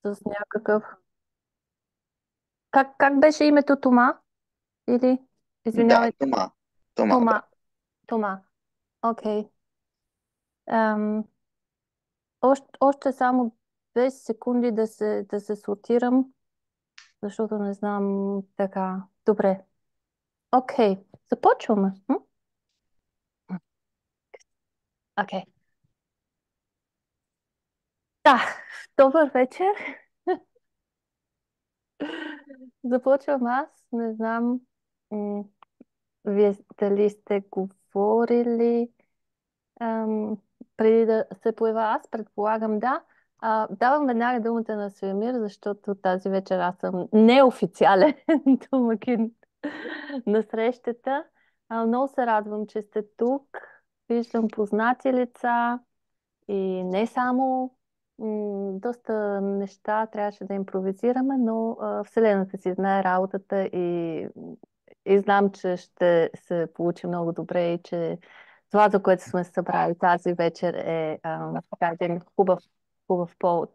с някакъв... Как беше името Тома? Или, Да, извинявайте, Тома. Тома, да. Тома. Тома. Окей. Ам, още само 2 секунди да се сортирам, защото не знам така. Добре. Окей. Започваме. Окей. Да, добър вечер. Започвам аз. Не знам м, вие дали сте говорили ам, преди да се поява аз, предполагам да. Давам веднага думата на Свемир, защото тази вечер аз съм неофициален домакин на срещата. Много се радвам, че сте тук. Виждам познати лица. И не само доста неща трябваше да импровизираме, но Вселената си знае работата и знам, че ще се получи много добре и че това, за което сме се събрали тази вечер така, един хубав повод.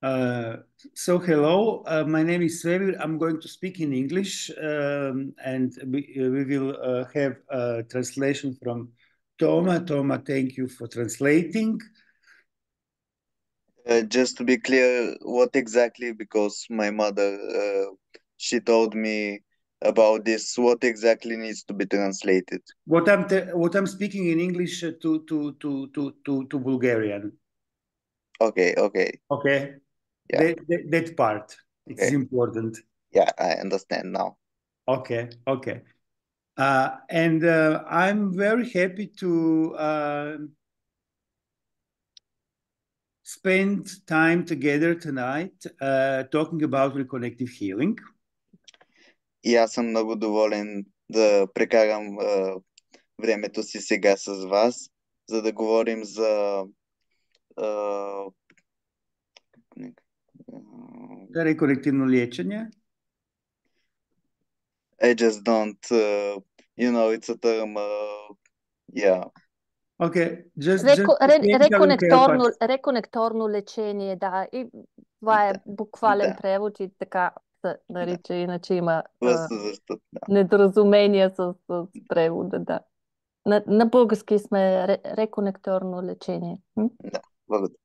Uh, so hello, my name is Svevir. I'm going to speak in English, and we will have a translation from Toma. Toma, thank you for translating. Just to be clear, what exactly, because my mother, she told me about this, what exactly needs to be translated? What I'm speaking in English to Bulgarian. Okay, okay, Okay, yeah, that part it's okay, important. yeah, I understand now. Okay, okay. And I'm very happy to spend time together tonight talking about reconnective healing. И аз съм много доволен да прекарам времето си сега с вас, за да говорим за а, Реконективно лечение. I just don't, it's a term, yeah. Okay, just will help Реконекторно, us. реконекторно лечение, да. И това е Да, буквален да, превод и така се да. нарича, иначе има Просто защото, да. недоразумения с превода, да. На български сме реконекторно лечение. Да, благодаря.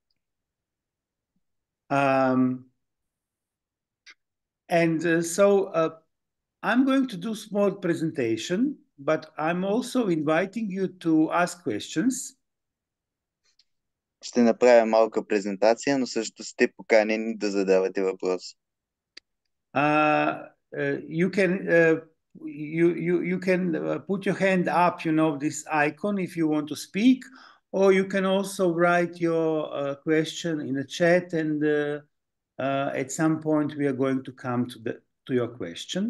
And so I'm going to do small presentation, but I'm also inviting you to ask questions. Ще направя малка презентация, но също сте поканени да задавате въпроси. You can you can put your hand up, this icon if you want to speak, or you can also write your question in the chat, and at some point we are going to come to your question.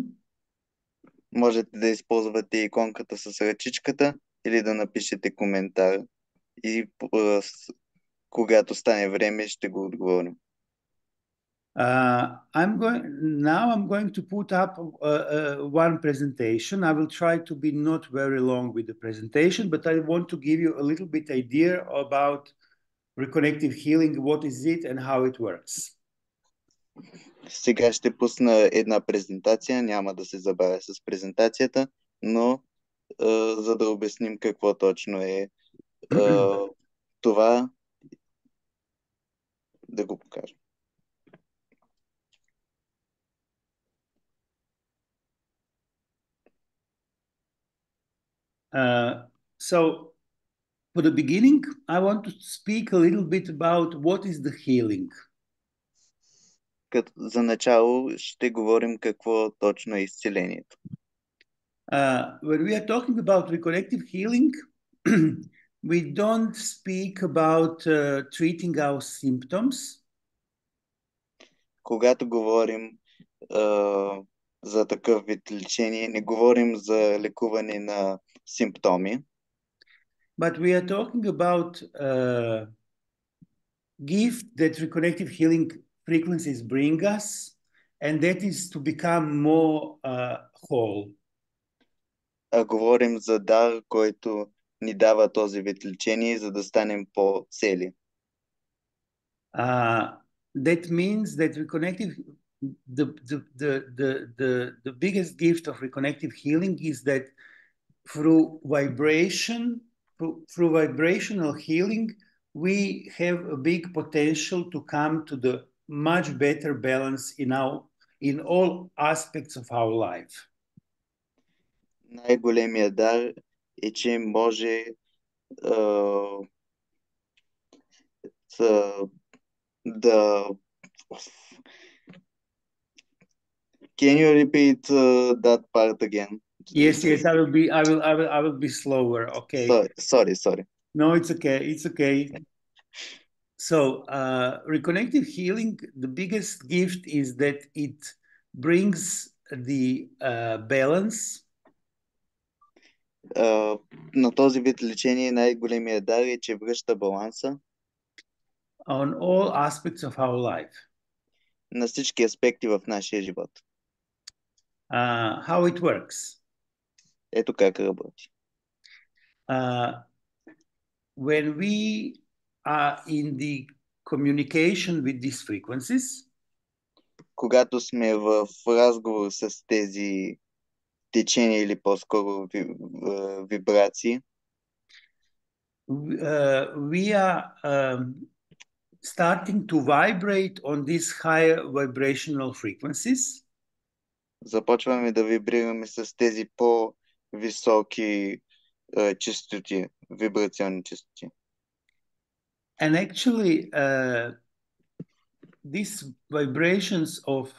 Можете да използвате иконката с ръчичката или да напишете коментар и когато стане време ще го отговорим. I'm going to put up one presentation. I will try to be not very long with the presentation, but I want to give you a little bit idea about reconnective healing, what is it and how it works. Сега ще пусна една презентация, няма да се забавя с презентацията, но за да обясним какво точно е това, да го покажа. So for the beginning, I want to speak a little bit about what is the healing. За начало ще говорим какво точно е изцелението. When we are talking about reconnective healing, we don't speak about treating our symptoms. Когато говорим за такъв вид лечение, не говорим за лекуване на симптоми, but we are talking about gift that reconnective healing frequencies bring us, and that is to become more whole. а говорим за дар, който ни дава този вид лечение, за да станем по-цели. That means that the biggest gift of reconnective healing is that through vibrational healing, we have a big potential to come to the much better balance in all aspects of our life. Най-големият дар е, че може да... Can you repeat that part again? Yes, I will be slower. Okay. Sorry. No, it's okay. So, reconnective healing, the biggest gift is that it brings the balance. На този вид лечение най-големият дар е, че връща баланса on all aspects of our life. На всички аспекти в нашия живот. How it works. Ето как работи. When we are in the communication with these frequencies, когато сме в разговор с тези течения или по-скоро вибрации, we are starting to vibrate on these higher vibrational frequencies. Започваме да вибрираме с тези по-високи честоти, вибрационни честоти. And actually, these vibrations of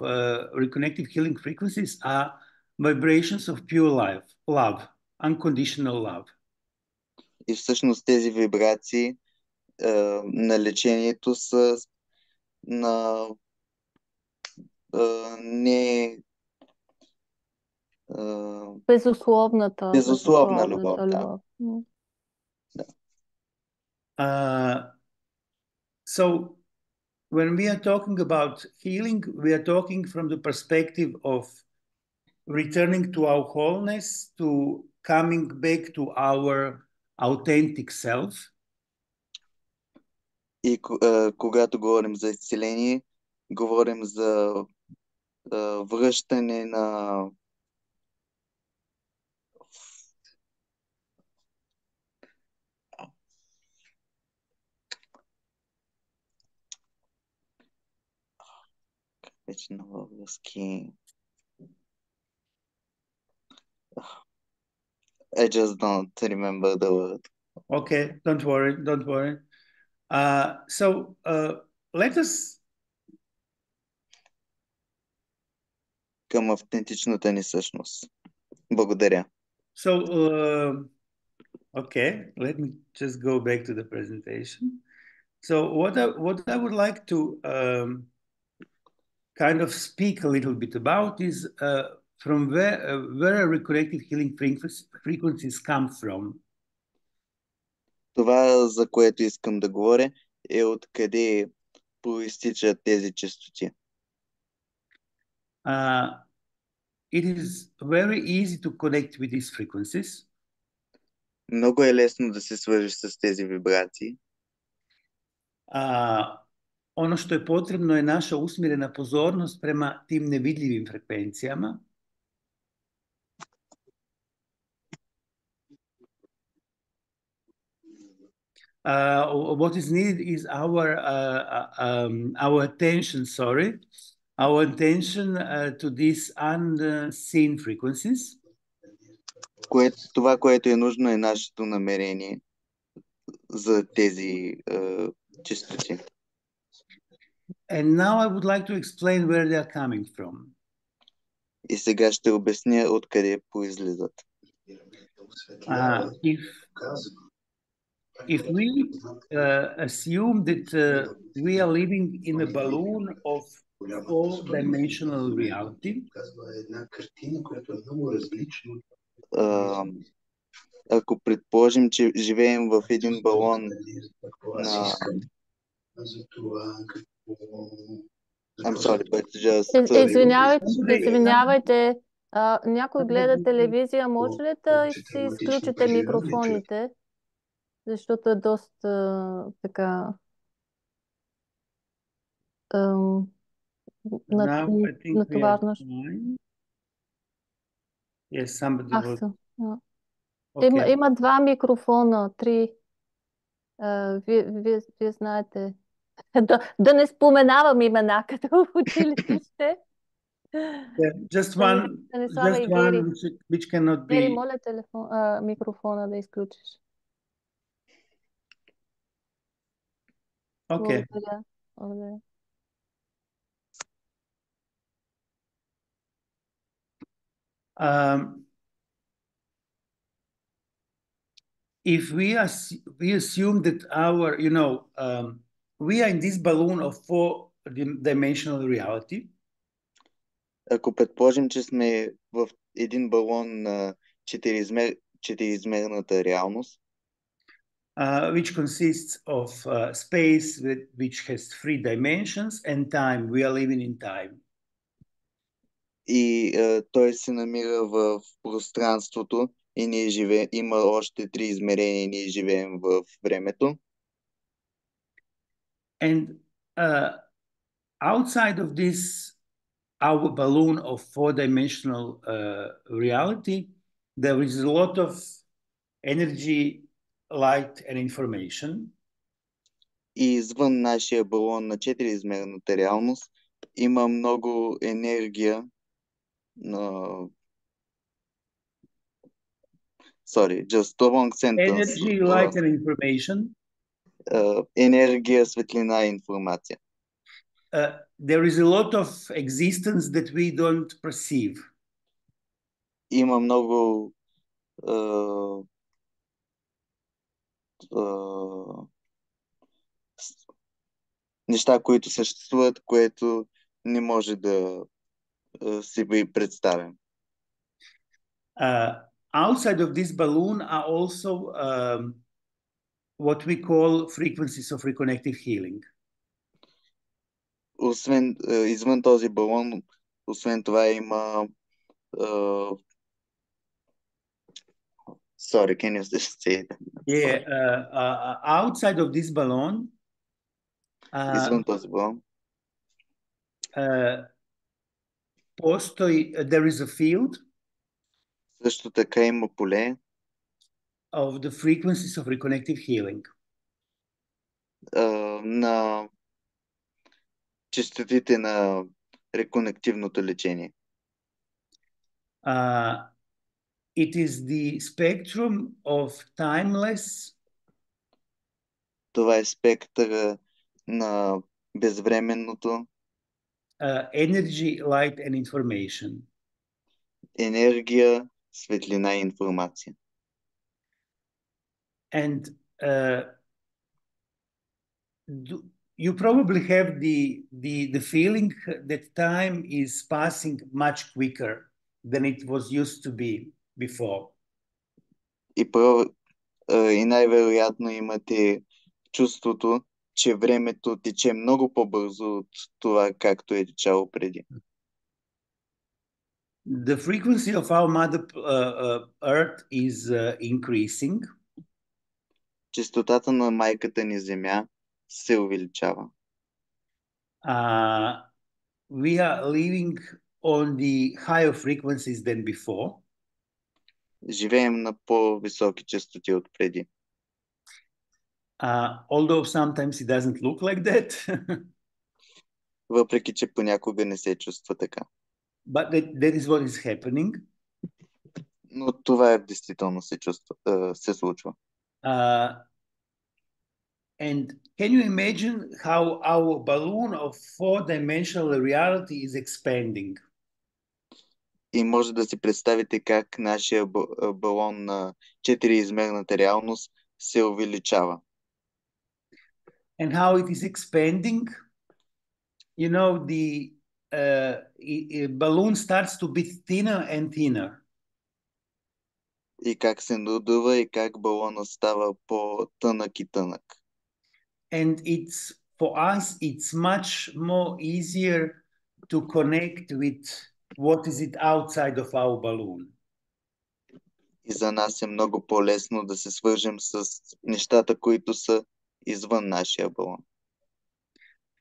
reconnective healing frequencies are vibrations of pure love, unconditional love. И всъщност тези вибрации на лечението са на не безусловната любов. Да. So when we are talking about healing, we are talking from the perspective of returning to our wholeness, to coming back to our authentic self. И когато говорим за изцеление, говорим за връщане на вече на български. I just don't remember the word. Okay, don't worry. So let us към автентичната ни същност. Благодаря. So, okay, let me just go back to the presentation. So what I would like to kind of speak a little bit about is from where reconnective healing frequencies come from. Това, за което искам да говоря, е откъде проистичат тези честоти. It is very easy to connect with these frequencies. Много е лесно да се свържиш с тези вибрации. Ono što je potrebno je naša usmjerena pozornost prema tim nevidljivim frekvencijama. What is needed is our attention, our attention to these unseen frequencies. Това, което е нужно, е нашето намерение за тези честоти. And now I would like to explain where they are coming from. И сега ще обясня откъде произлизат. If we assume that we are living in a balloon of four-dimensional reality, ако предположим, че живеем в един балон на... I'm sorry, but just... Извинявайте, някой гледа телевизия, може ли да си изключите микрофоните? Защото е доста така Now I think we are натоварваш. fine. Yes, somebody Ах, was. да. Okay. Има два микрофона, три. Вие знаете. Да не споменавам имена, като в училище. Yeah, just one, Станислава и Гери. which cannot Гери, be. моля микрофона да изключиш. Okay. Благодаря. Благодаря. If we assume that we are in this balloon of four-dimensional reality. Ако предположим, че сме в един балон на четириизмерната реалност, which consists of space which has three dimensions and time. We are living in time. И той се намира в пространството и ние има още три измерения и ние живеем в времето. And outside of this, our balloon of four-dimensional reality, there is a lot of energy, light, and information. И извън нашия балон на четириизмерната реалност има много енергия Sorry, just a long sentence. Energy, light, and information. Енергия, светлина и информация. There is a lot of existence that we don't perceive. Има много неща, които съществуват, което не може да си представим. Outside of this balloon are also what we call frequencies of reconnective healing. Освен, извън този балон, освен това има sorry, can you just say that? Yeah, outside of this balloon, извън този балон, there is a field също така има поле of the frequencies of reconnective healing. На честотите на реконективното лечение. It is the spectrum of timeless. Това е спектъра на безвременното. Energy, light and information. Енергия, светлина и информация. And you probably have the feeling that time is passing much quicker than it was used to be before. И най-вероятно имате чувството, че времето тече много по-бързо от това, както е течало преди. The frequency of our Mother Earth is increasing. Честотата на майката ни Земя се увеличава. We are living on the higher frequencies than before. Живеем на по-високи честоти от преди. Although sometimes it doesn't look like that. Въпреки, че понякога не се чувства така. But that is what is happening. Но това е действително се случва. And can you imagine how our balloon of four-dimensional reality is expanding? И може да си представите как нашия балон на четириизмерната реалност се увеличава. And how it is expanding, you know, the balloon starts to be thinner and thinner. И как се надува и как балонът става по-тънък и тънък. And for us, it's much more easier to connect with what is it outside of our balloon. И за нас е много по-лесно да се свържем с нещата, които са извън нашия балон.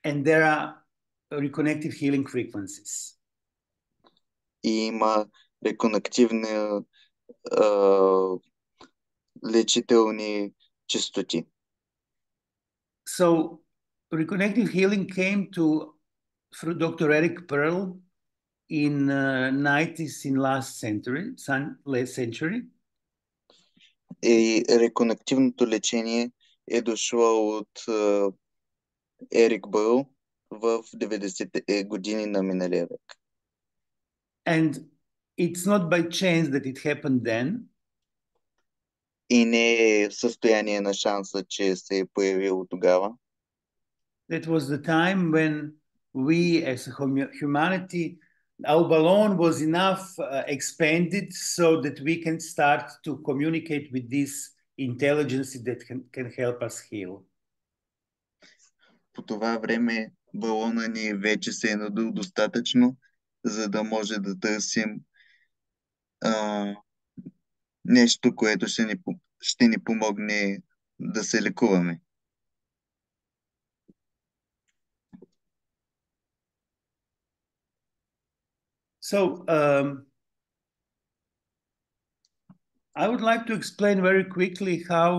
And there are reconnective healing frequencies. И има реконективни лечителни честоти. So reconnective healing came through Dr. Eric Pearl in 90s in last century. И реконективното лечение е дошло от Ерик Бъл в 90-те години на миналия век. And it's not by chance that it happened then. И не е в състояние на шанса, че се е появило тогава. That was the time when we as a humanity, our balloon was enough expanded so that we can start to communicate with this intelligence that can help us heal. По това време балона ни вече се е надул достатъчно, за да може да търсим нещо, което ще ни помогне да се лекуваме. So I would like to explain very quickly how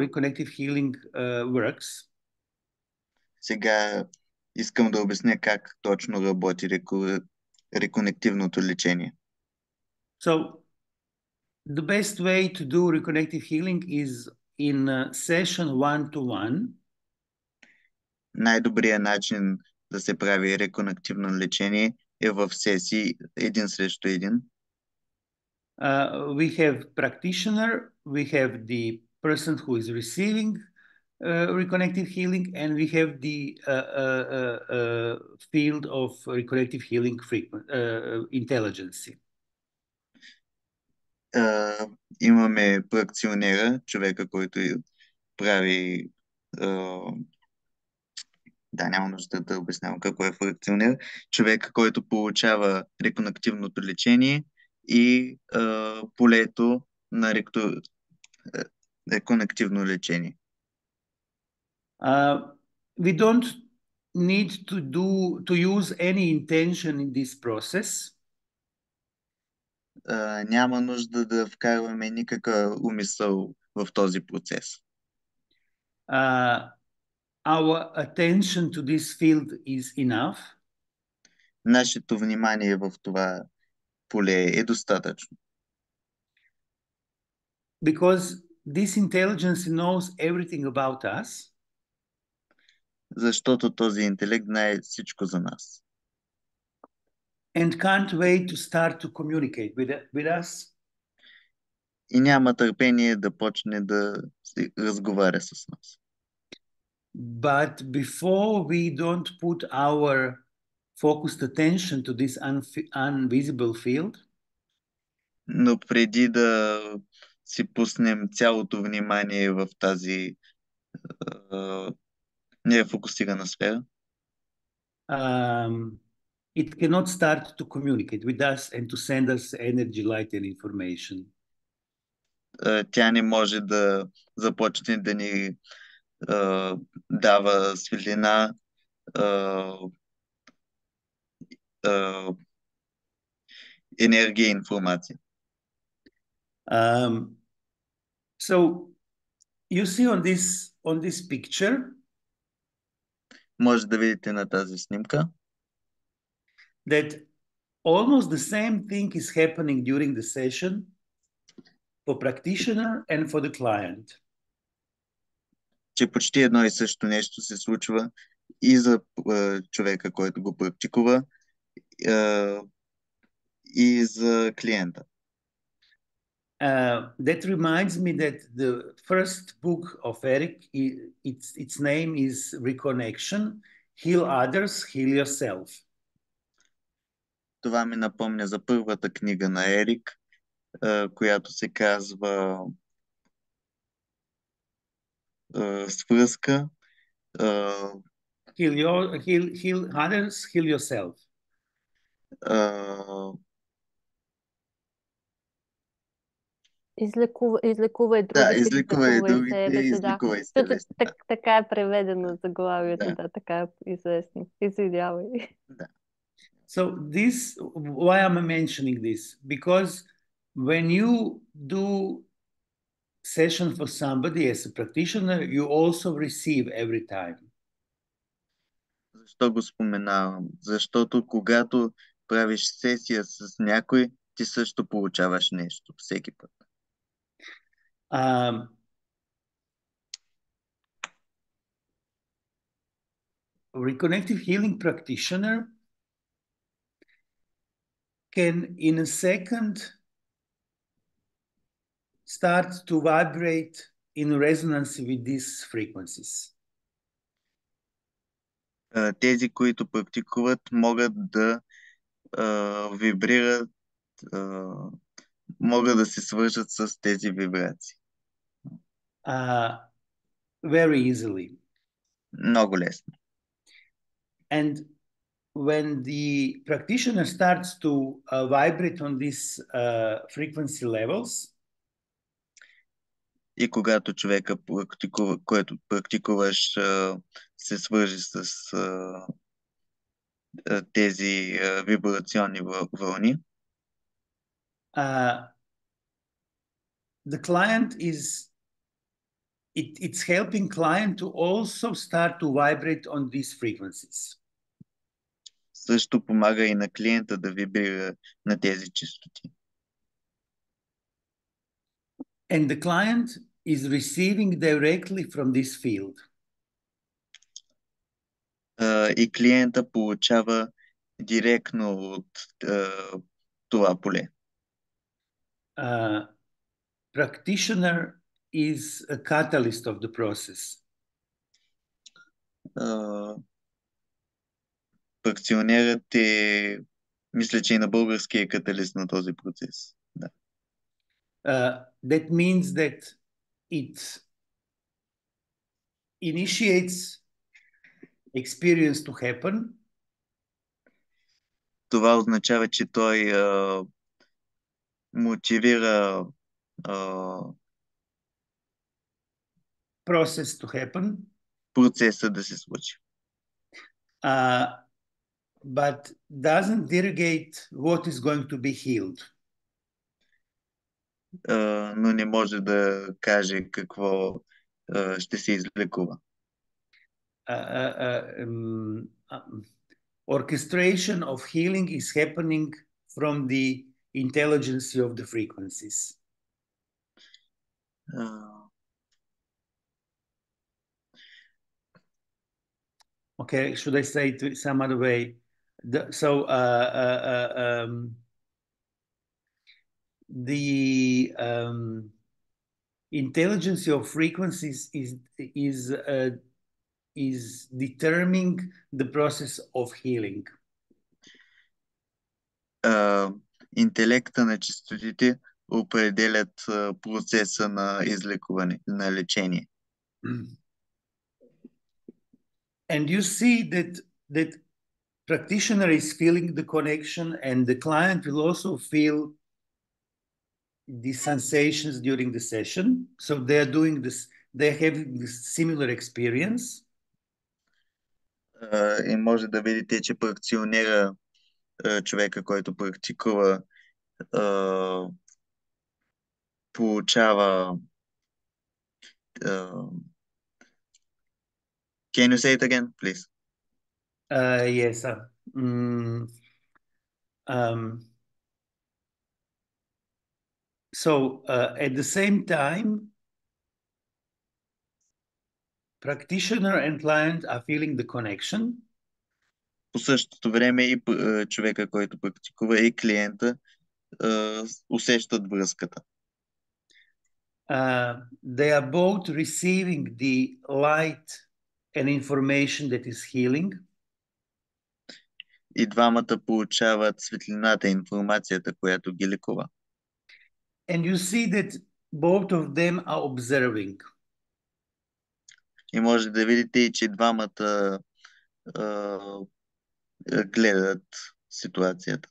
reconnective healing works. Сега искам да обясня как точно работи реконективното лечение. So the best way to do reconnective healing is in a session one-to-one. Най-добрият начин да се прави реконективно лечение е в сесии един срещу един. We have practitioner, we have the person who is receiving reconnective healing, and we have the field of reconnective healing intelligence. Имаме проекционера, човека, който прави няма нужда да обяснявам какво е фракционер. Човека, който получава реконективното лечение и полето на реконективно лечение. We don't need to use any intention in this process. Няма нужда да вкарваме никакъв умисъл в този процес. Our attention to this field is enough. Нашето внимание в това поле е достатъчно. Because this intelligence knows everything about us. Защото този интелект знае всичко за нас. And can't wait to start to communicate with us. И няма търпение да почне да се разговаря с нас. But before we don't put our focused attention to this invisible field, но преди да си пуснем цялото внимание в тази нефокусирана сфера, it cannot start to communicate with us and to send us energy, light and information. Тя не може да започне да ни дава светлина, енергия и информация. So you see on this picture, може да видите на тази снимка, that almost the same thing is happening during the session for practitioner and for the client. че почти едно и също нещо се случва и за човека, който го практикува, и за клиента. That reminds me that the first book of Eric, its name is Reconnection, Heal Others, Heal Yourself. Това ми напомня за първата книга на Ерик, която се казва Свръзка. Heal others, heal yourself. излекувай Да, другите, излекувай излекувай другите, себе си, да. излекувай Защото себе си. Да. така е преведено заглавието, Да. да, така е известно. Извинявай. Да. So this, why am I mentioning this? Because when you do session for somebody as a practitioner, you also receive every time. Защо го споменавам? Защото когато правиш сесия с някой, ти също получаваш нещо всеки път. Reconnective healing practitioner can, in a second, start to vibrate in resonance with these frequencies. Тези, които практикуват, могат да вибрират, могат да се свържат с тези вибрации. Very easily. Много лесно. And when the practitioner starts to vibrate on these frequency levels, И когато човека, който практикуваш, се свържи с тези вибрационни вълни, the client is it's helping client to also start to vibrate on these frequencies. също помага и на клиента да вибрира на тези честоти. And the client is receiving directly from this field. И клиента получава директно от това поле. Practitioner is a catalyst of the process. Практикционерът е, мисля, че и на български е каталист на този процес. Да. That means that it initiates experience to happen. Това означава, че той мотивира Process to happen. Процеса да се случи. But doesn't dirigate what is going to be healed. Но не може да каже какво ще се излекува. Orchestration of healing is happening from the intelligence of the frequencies. Okay, should I say it some other way? The intelligence of frequencies is determining the process of healing. Интелекта на честотите определят процеса на излекуване, на лечение. And you see that practitioner is feeling the connection, and the client will also feel the sensations during the session. So they are doing this, they're having this similar experience. И може да видите, че практикционера, човека, който практикува, получава. Can you say it again, please? Yes. So at the same time, practitioner and client are feeling the connection. По същото време и човека, който практикува, и клиента усещат връзката. They are both receiving the light and information that is healing. И двамата получават светлината и информацията, която ги лекува. And you see that both of them are observing. И може да видите и че двамата гледат ситуацията.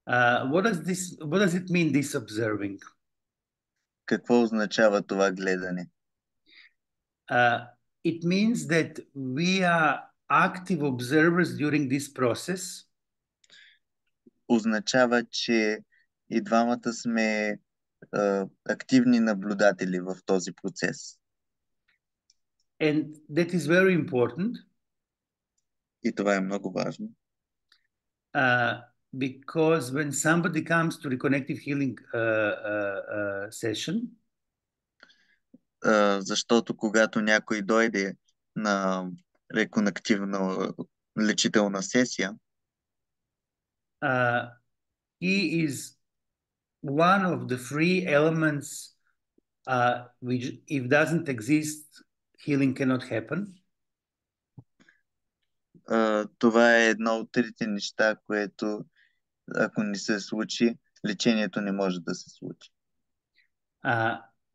What does it mean, this observing? Какво означава това гледане? It means that we are active observers during this process. Означава, че и двамата сме активни наблюдатели в този процес. And that is very important И това е много важно. because when somebody comes to reconnective healing session, защото когато някой дойде на реконективна лечителна сесия, he is one of the three elements which, if doesn't exist, healing cannot happen. това е едно от трите неща, което ако не се случи, лечението не може да се случи.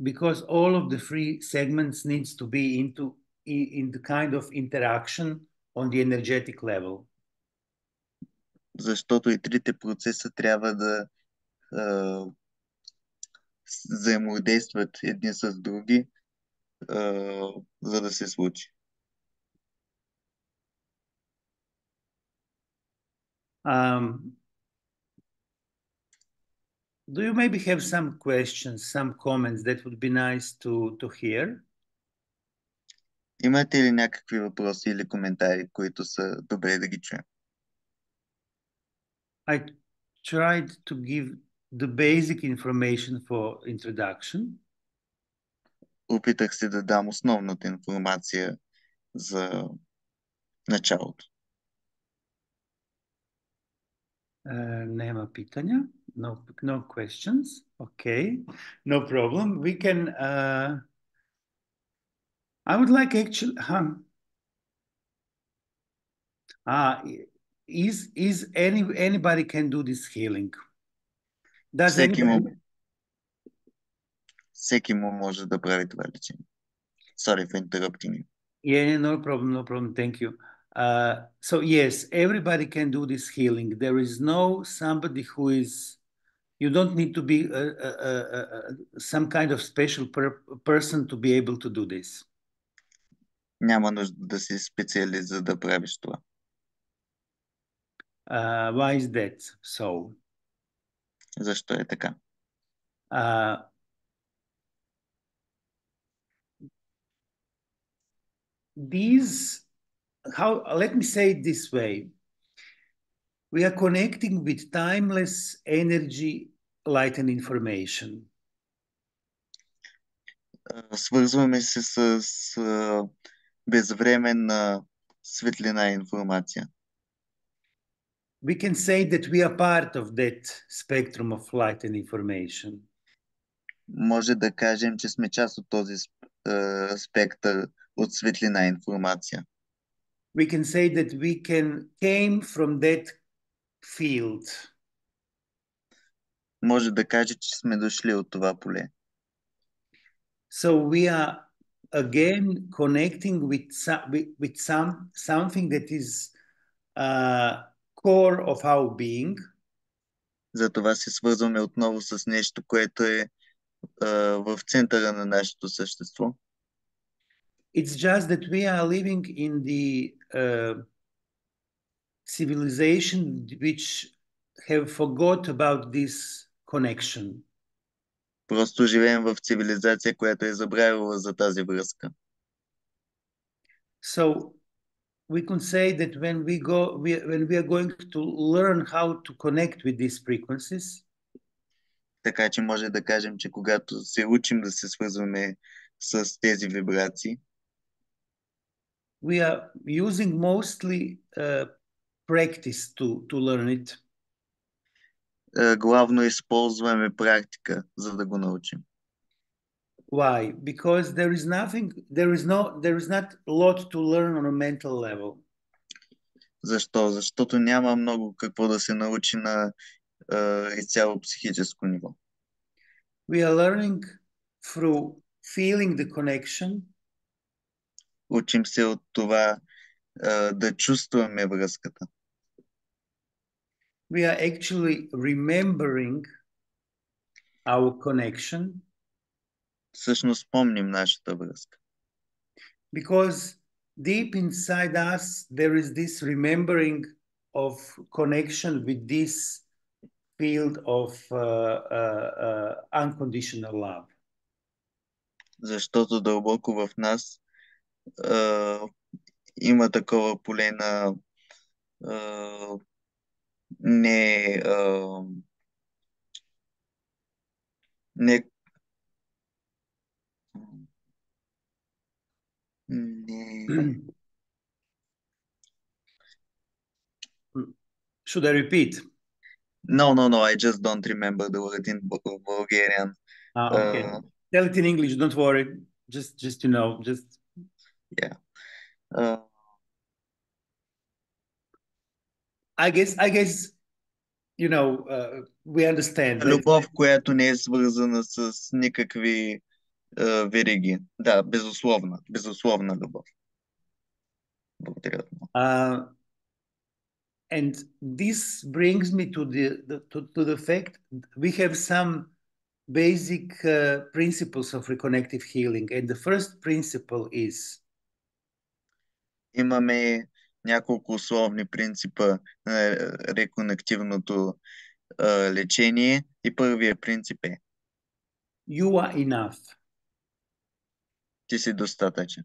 Because all of the three segments needs to be in the kind of interaction on the energetic level. Защото и трите процеса трябва да взаимодействат едни с други, за да се случи. Do you maybe have some questions, some comments that would be nice to hear? Имате ли някакви въпроси или коментари, които са добре да ги чуем? I tried to give the basic information for introduction. Опитах се да дам основната информация за началото. Nema pitanja. No questions. Okay, no problem. We can. I would like actually. Is anybody can do this healing? Does anybody? Всеки му може да прави това лечение. Sorry for interrupting you. Yeah, no problem, no problem. Thank you. So yes, everybody can do this healing. There is no somebody who is. You don't need to be some kind of special person to be able to do this. Няма нужда да си специалист, за да правиш това. Why is that so? Защо е така? Let me say it this way. We are connecting with timeless energy, light and information. Свързваме се с безвременна светлина и информация. We can say that we are part of that spectrum of light and information. Може да кажем, че сме част от този спектър от светлина и информация. We can say that we came from that field. Може да каже, че сме дошли от това поле. So we are again connecting with something that is core of our being. Затова се свързваме отново с нещо, което е в центъра на нашето същество. It's just that we are living in the civilization which have forgot about this connection. Просто живеем в цивилизация, която е забравила за тази връзка. So we can say that when we are going to learn how to connect with these frequencies, така че може да кажем, че когато се учим да се свързваме с тези вибрации, we are using mostly practice to learn it. Главно използваме практика, за да го научим. Why? Because there is not a lot to learn on a mental level. Защо? Защото няма много какво да се научи на изцяло психическо ниво. We are learning through feeling the connection. Учим се от това да чувстваме връзката. We are actually remembering our connection. всъщност помним нашата връзка. Because deep inside us, there is this remembering of connection with this field of unconditional love. Защото дълбоко в нас има такова поле на не, не, не. Should I repeat? No, I just don't remember the word in Bulgarian. Okay. Tell it in English, don't worry. Just Yeah. I guess we understand. Любов, която не е свързана с никакви вериги. Да, безусловна любов. Благодаря. And this brings me to the fact we have some basic principles of reconnective healing. And the first principle is имаме няколко условни принципа на реконективното лечение и първият принцип е you are enough. Ти си достатъчен.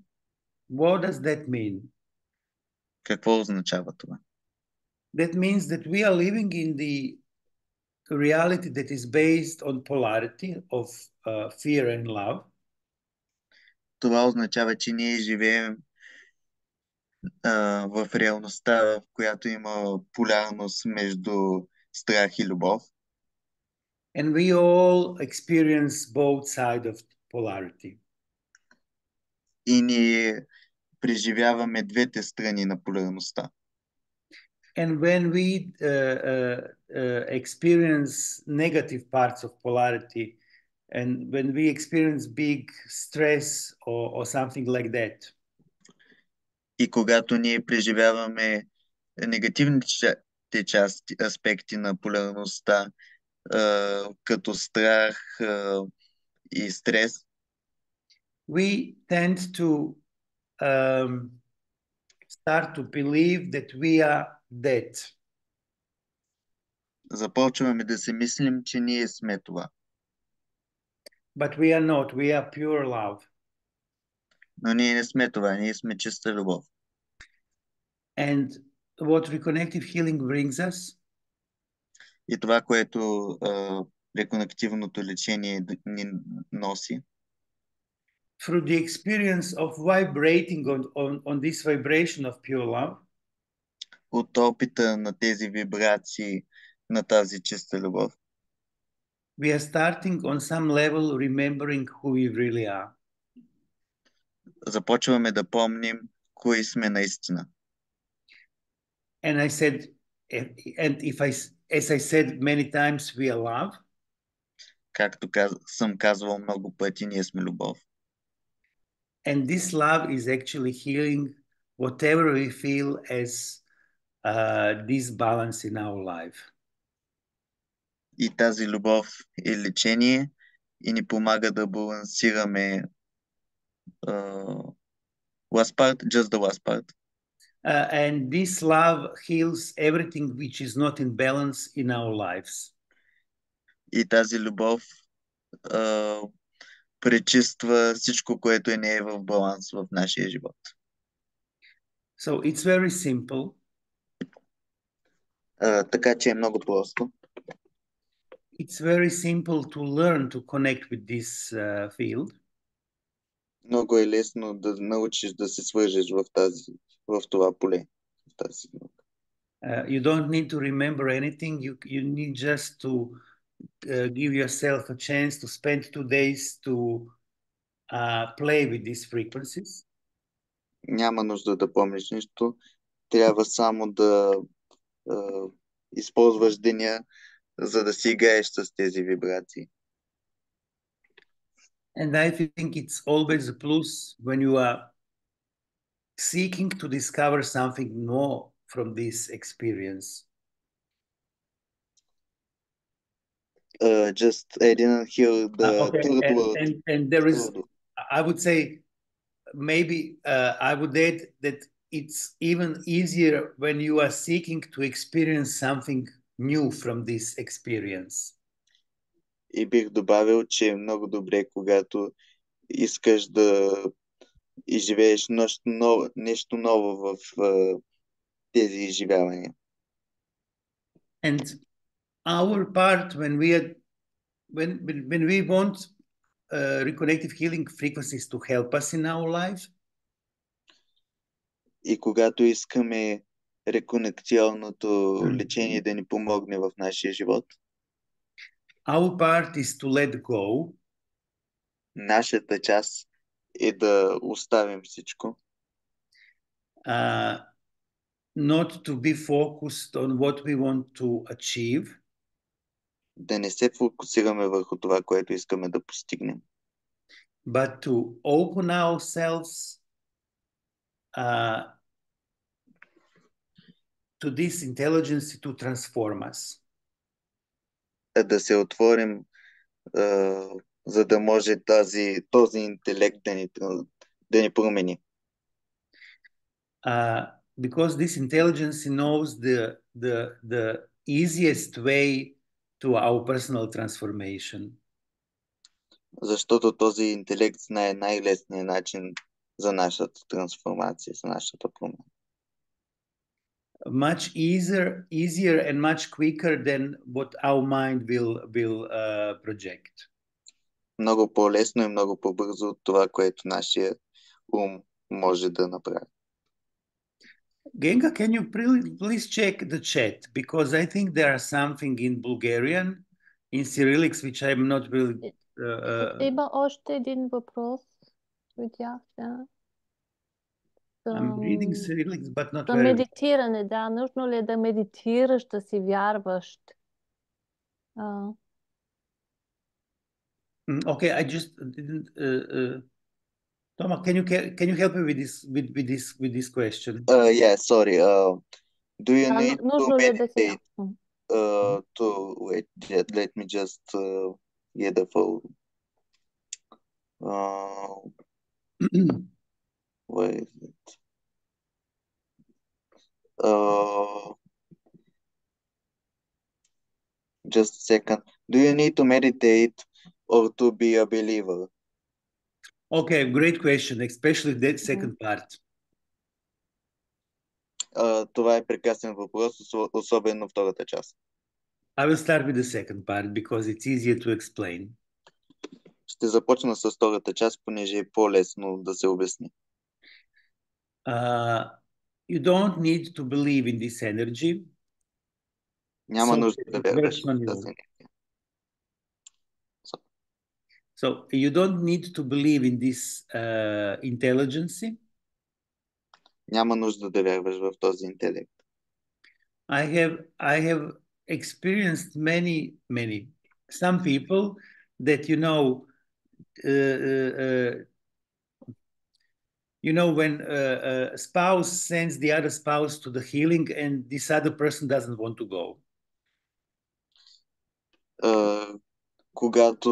What does that mean? Какво означава това? That means that we are living in the reality that is based on polarity of fear and love. Това означава, че ние живеем в реалността, в която има полярност между страх и любов. And we all experience both sides of polarity. И ние преживяваме двете страни на полярността. And when we experience negative parts of polarity, and when we experience big stress or something like that, И когато ние преживяваме негативните части, аспекти на полярността, като страх и стрес, we tend to start to believe that we are dead. започваме да си мислим, че ние сме това. But we are not. We are pure love. Но ние не сме това, ние сме чиста любов. And what reconnective healing brings us? И това, което реконективното лечение ни носи, through the experience of vibrating on this vibration of pure love, от опита на тези вибрации, на тази чиста любов, we are starting on some level remembering who we really are. започваме да помним кои сме наистина. And I said, as I said many times, we are love. Както съм казвал много пъти, ние сме любов. And this love is actually healing whatever we feel as disbalance in our life. И тази любов е лечение и ни помага да балансираме last part, just the last part. And this love heals everything which is not in balance in our lives. И тази любов пречиства всичко, което не е в баланс в нашия живот. So it's very simple. Така че е много просто. It's very simple to learn to connect with this field. Много е лесно да научиш да се свържеш в това поле. You don't need to remember anything. You need just to give yourself a chance to spend 2 days to play with these frequencies. Няма нужда да помниш нищо. Трябва само да използваш деня, за да си играеш с тези вибрации. And I think it's always a plus when you are seeking to discover something more from this experience. Just I didn't hear the Okay, third word. and there is, Third word. I would say, maybe I would add that it's even easier when you are seeking to experience something new from this experience. И бих добавил, че е много добре, когато искаш да изживееш нещо ново в тези изживявания. And our part when we want reconnective healing frequencies to help us in our life, И когато искаме реконективното лечение да ни помогне в нашия живот, our part is to let go, нашата част е да оставим всичко, not to be focused on what we want to achieve, да не се фокусираме върху това, което искаме да постигнем, but to open ourselves to this intelligence to transform us. да се отворим, за да може този интелект да ни промени. Because this intelligence knows the easiest way to our personal transformation. Защото този интелект знае най-лесния начин за нашата трансформация, за нашата промяна. Much easier and much quicker than what our mind will project. Много по-лесно и много по-бързо от това, което нашия ум може да направи. Genka, can you please check the chat? Because I think there are something in Bulgarian, in Cyrillics, which I'm not really... Има още един въпрос. Видях, да. I'm reading Cyrillics, but not За very... медитиране, да. Нужно ли е да медитираш, да си вярващ? Okay, I just didn't... Toma, can you help me with this question? Yeah, sorry. Do you need to нужно ли е да си... meditate to wait? Let me just get the phone. Where is it? Just a second. Do you need to meditate or to be a believer? Okay, great question, especially that second part. Това е прекрасен въпрос, особено втората част. I will start with the second part because it's easier to explain. Ще започна с втората част, понеже е по-лесно да се обясни. You don't need to believe in this energy. Няма нужда да вярваш в тази енергия. So you don't need to believe in this intelligence. Няма нужда да вярваш в този интелект. I have experienced many some people that when a spouse sends the other spouse to the healing and this other person doesn't want to go. Когато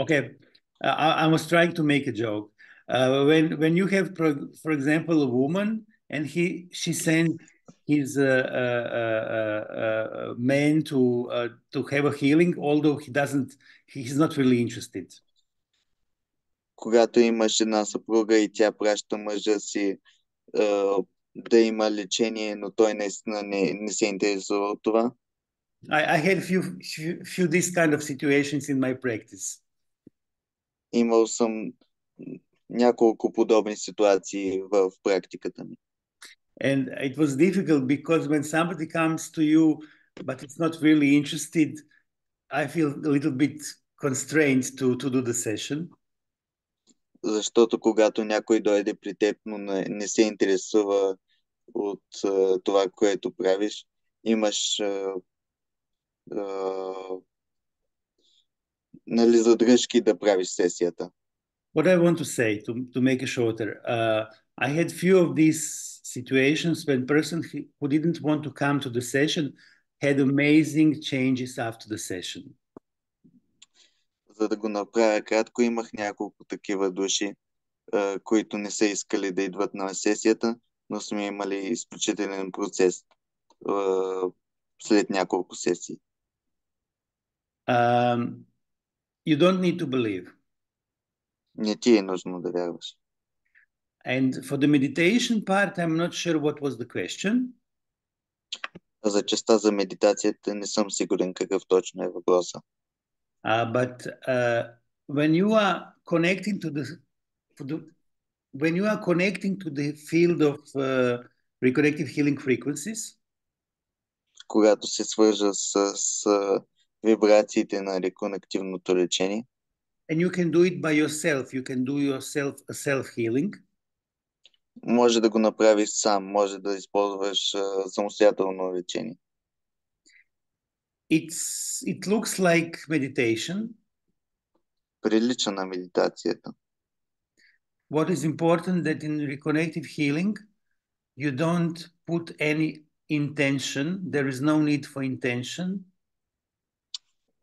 okay, I was trying to make a joke. When you have, for example, a woman and she sends his man to have a healing, although he's not really interested. Когато имаш една съпруга и тя праща мъжа си да има лечение, но той наистина не се интересува от това. I had few these kind of situations in my practice. Имал съм няколко подобни ситуации в практиката ми. And it was difficult because when somebody comes to you, but it's not really interested, I feel a little bit constrained to do the session. Защото когато някой дойде при теб, но не се интересува от това, което правиш, имаш задръжки да правиш сесията. What I want to say, to make it shorter, I had few of these situations when person who didn't want to come to the session had amazing changes after the session. За да го направя кратко, имах няколко такива души, които не са искали да идват на сесията, но сме имали изключителен процес след няколко сесии. You don't need to believe. Не ти е нужно да вярваш. And for the meditation part, I'm not sure what was the question. За частта за медитацията не съм сигурен какъв точно е въпроса. But when you are connecting to when you are connecting to the field of reconnective healing frequencies, когато се свържа с вибрациите на реконективното лечение, and you can do it by yourself, you can do yourself a self-healing. Може да го направиш сам, може да използваш самостоятелно лечение. It looks like meditation. Прилича на медитацията. What is important that in reconnective healing, you don't put any intention. There is no need for intention.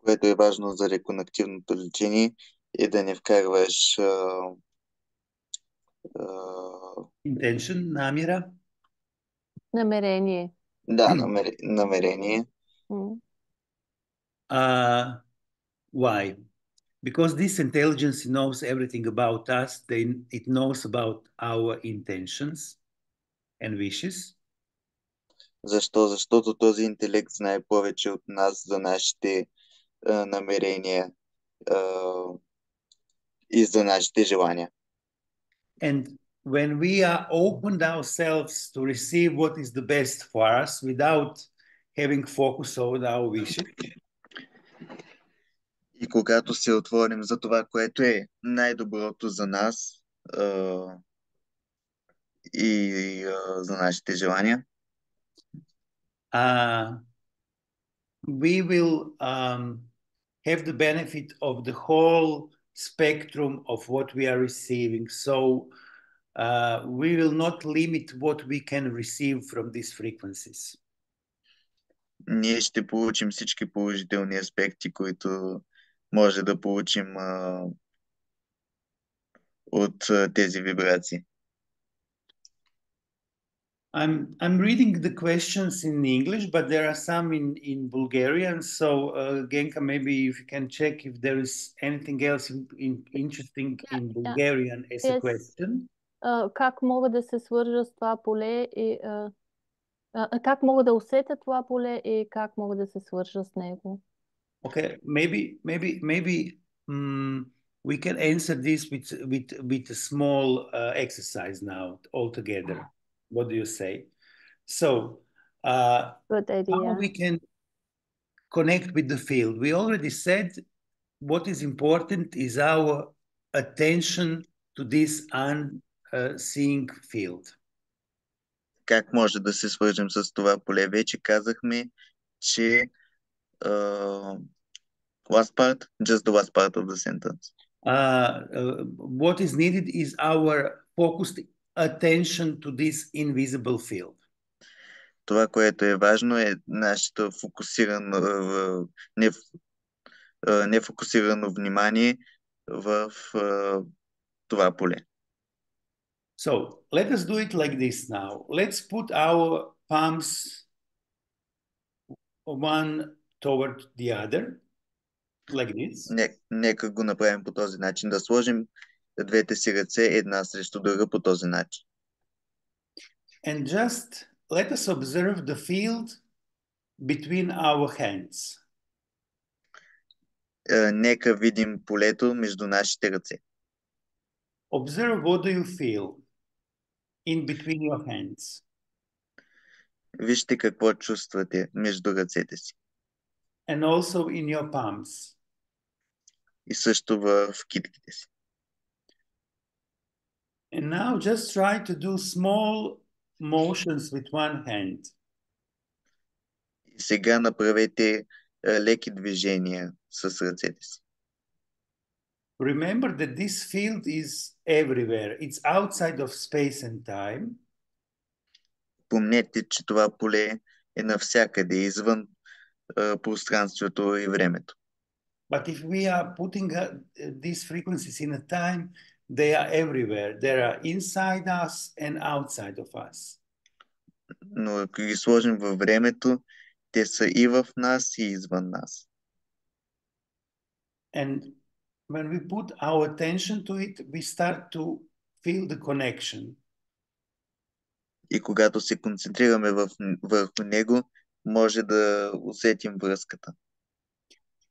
Което е важно за реконективното лечение е да не вкарваш intention, намера. Намерение. Да, намерение. Why? Because this intelligence knows everything about us. It knows about our intentions and wishes. Защо? Защото този интелект знае повече от нас за нашите намерения и за нашите желания. And when we are opened ourselves to receive what is the best for us without having focus on our wishes, и когато се отворим за това, което е най-доброто за нас и за нашите желания, we will have the benefit of the whole spectrum of what we are receiving. So we will not limit what we can receive from these frequencies. Ние ще получим всички положителни аспекти, които може да получим от тези вибрации. I'm reading the questions in English, but there are some in Bulgarian. So, Genka, maybe if you can check if there is anything else interesting in Bulgarian as a question. Как мога да се свържа с това поле и как мога да усетя това поле и как мога да се свържа с него? Okay, maybe we can answer this with a small exercise now all together. What do you say? So, Good idea. how we can connect with the field? We already said what is important is our attention to this unseeing field. Как може да се свържем с това поле? Вече казахме, че last part, just the last part of the sentence. What is needed is our focused attention to this invisible field. Това, което е важно, е нашето фокусирано, нефокусирано внимание в това поле. So let us do it like this now. Let's put our palms one toward the other, like this. Нека го направим по този начин, да сложим двете си ръце една срещу друга по този начин. And just let us observe the field between our hands. Нека видим полето между нашите ръце. Observe what do you feel in between your hands. Вижте какво чувствате между ръцете си. And also in your palms. И също в китките си. And now just try to do small motions with one hand. И сега направете леки движения с ръцете си. Remember that this field is everywhere. It's outside of space and time. помнете, че това поле е навсякъде, извън пространството и времето. But if we are putting these frequencies in a time, they are everywhere. They are inside us and outside of us. Но ако ги сложим във времето, те са и в нас, и извън нас. And when we put our attention to it, we start to feel the connection. И когато се концентрираме върху него, може да усетим връзката.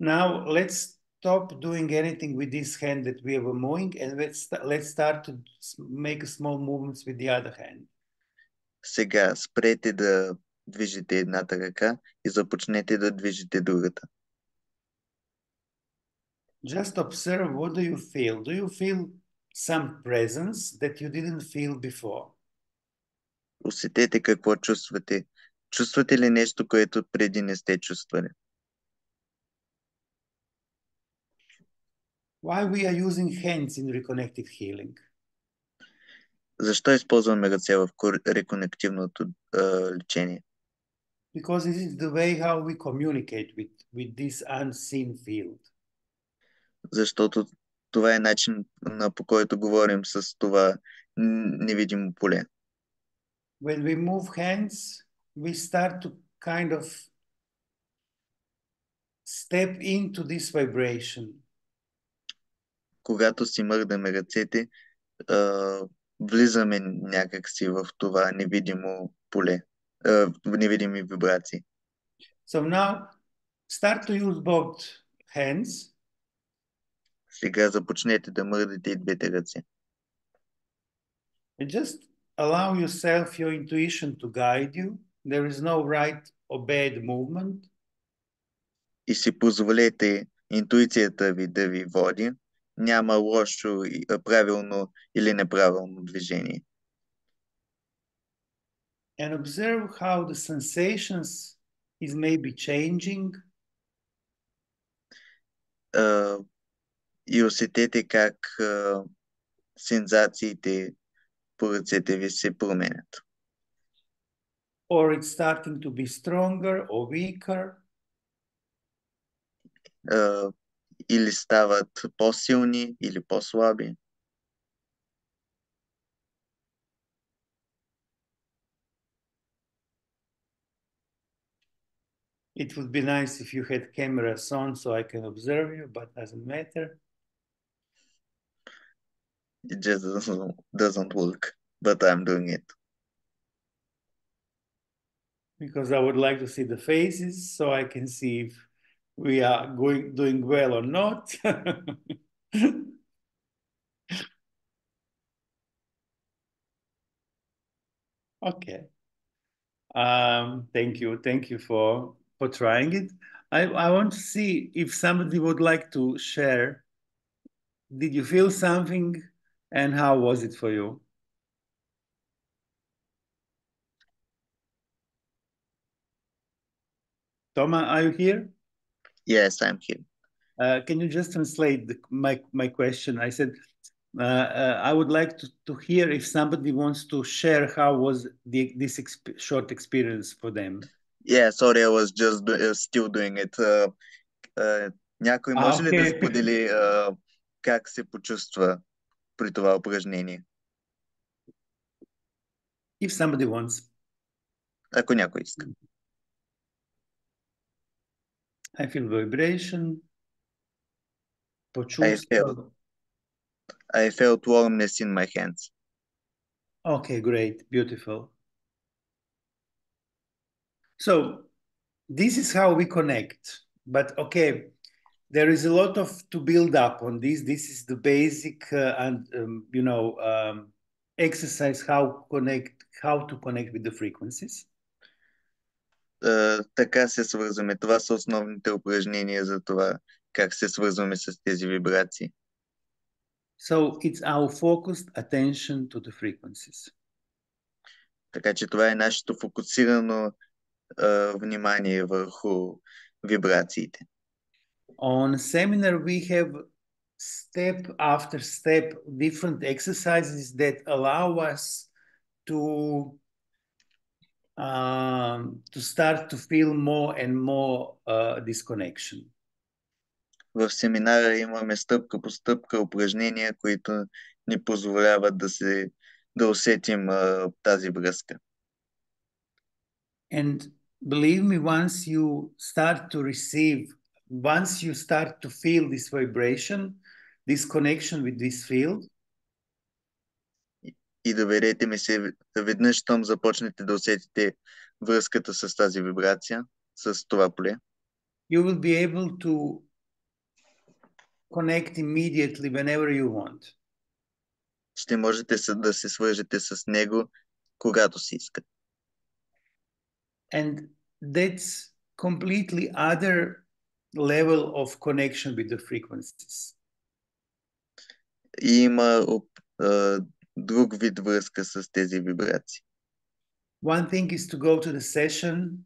Now let's stop doing anything with this hand that we are moving, and let's start to make small movements with the other hand. Сега спрете да движите едната ръка и започнете да движите другата. Just observe, what do you feel? Do you feel some presence that you didn't feel before? Усетете какво чувствате. Чувствате ли нещо, което преди не сте чувствали? Why we are using hands in reconnective healing? Защо използваме ръце в реконективното лечение? Because this is the way how we communicate with this unseen field. Защото това е начин, по който говорим с това невидимо поле. When we move hands, we start to kind of step into this vibration. Когато си мърдаме ръцете, влизаме някакси в това невидимо поле, в невидими вибрации. So now start to use both hands. Сега започнете да мърдате и двете ръце. And just allow yourself, your intuition to guide you. There is no right or bad movement. И си позволете интуицията ви да ви води. Няма лошо, правилно или неправилно движение. And observe how the sensations is maybe changing. И усетете как сензациите по ръцете ви се променят. Or it's starting to be stronger or weaker. Или стават по-силни или по-слаби. It would be nice if you had cameras on so I can observe you, but doesn't matter. It just doesn't work, but I'm doing it. Because I would like to see the faces so I can see if we are doing well or not. Okay. Thank you for trying it. I want to see if somebody would like to share. Did you feel something and how was it for you? Toma, are you here? Yes, I'm here. Can you just translate my question? I said, I would like to hear if somebody wants to share how was this short experience for them. Yeah, sorry, I was just still doing it. Някой може ли да сподели как се почувства при това упражнение? If somebody wants. Ако някой иска. I feel vibration. I felt warmness in my hands. Okay, great, beautiful. So this is how we connect. But okay, there is a lot to build up on this. This is the basic exercise how to connect with the frequencies. Така се свързваме. Това са основните упражнения за това как се свързваме с тези вибрации. So it's our focused attention to the frequencies. Така че това е нашето фокусирано внимание върху вибрациите. On seminar we have step after step different exercises that allow us to to start to feel more and more disconnection. В семинара имаме стъпка по стъпка упражнения, които ни позволяват да усетим тази връзка. And believe me, once you start to feel this vibration, this connection with this field, И доверете ми се, веднъж, щом започнете да усетите връзката с тази вибрация, с това поле, you will be able to connect immediately whenever you want. ще можете да се свържете с него, когато си искате. And that's completely other level of connection with the frequencies. И има друг вид връзка с тези вибрации. One thing is to go to the session,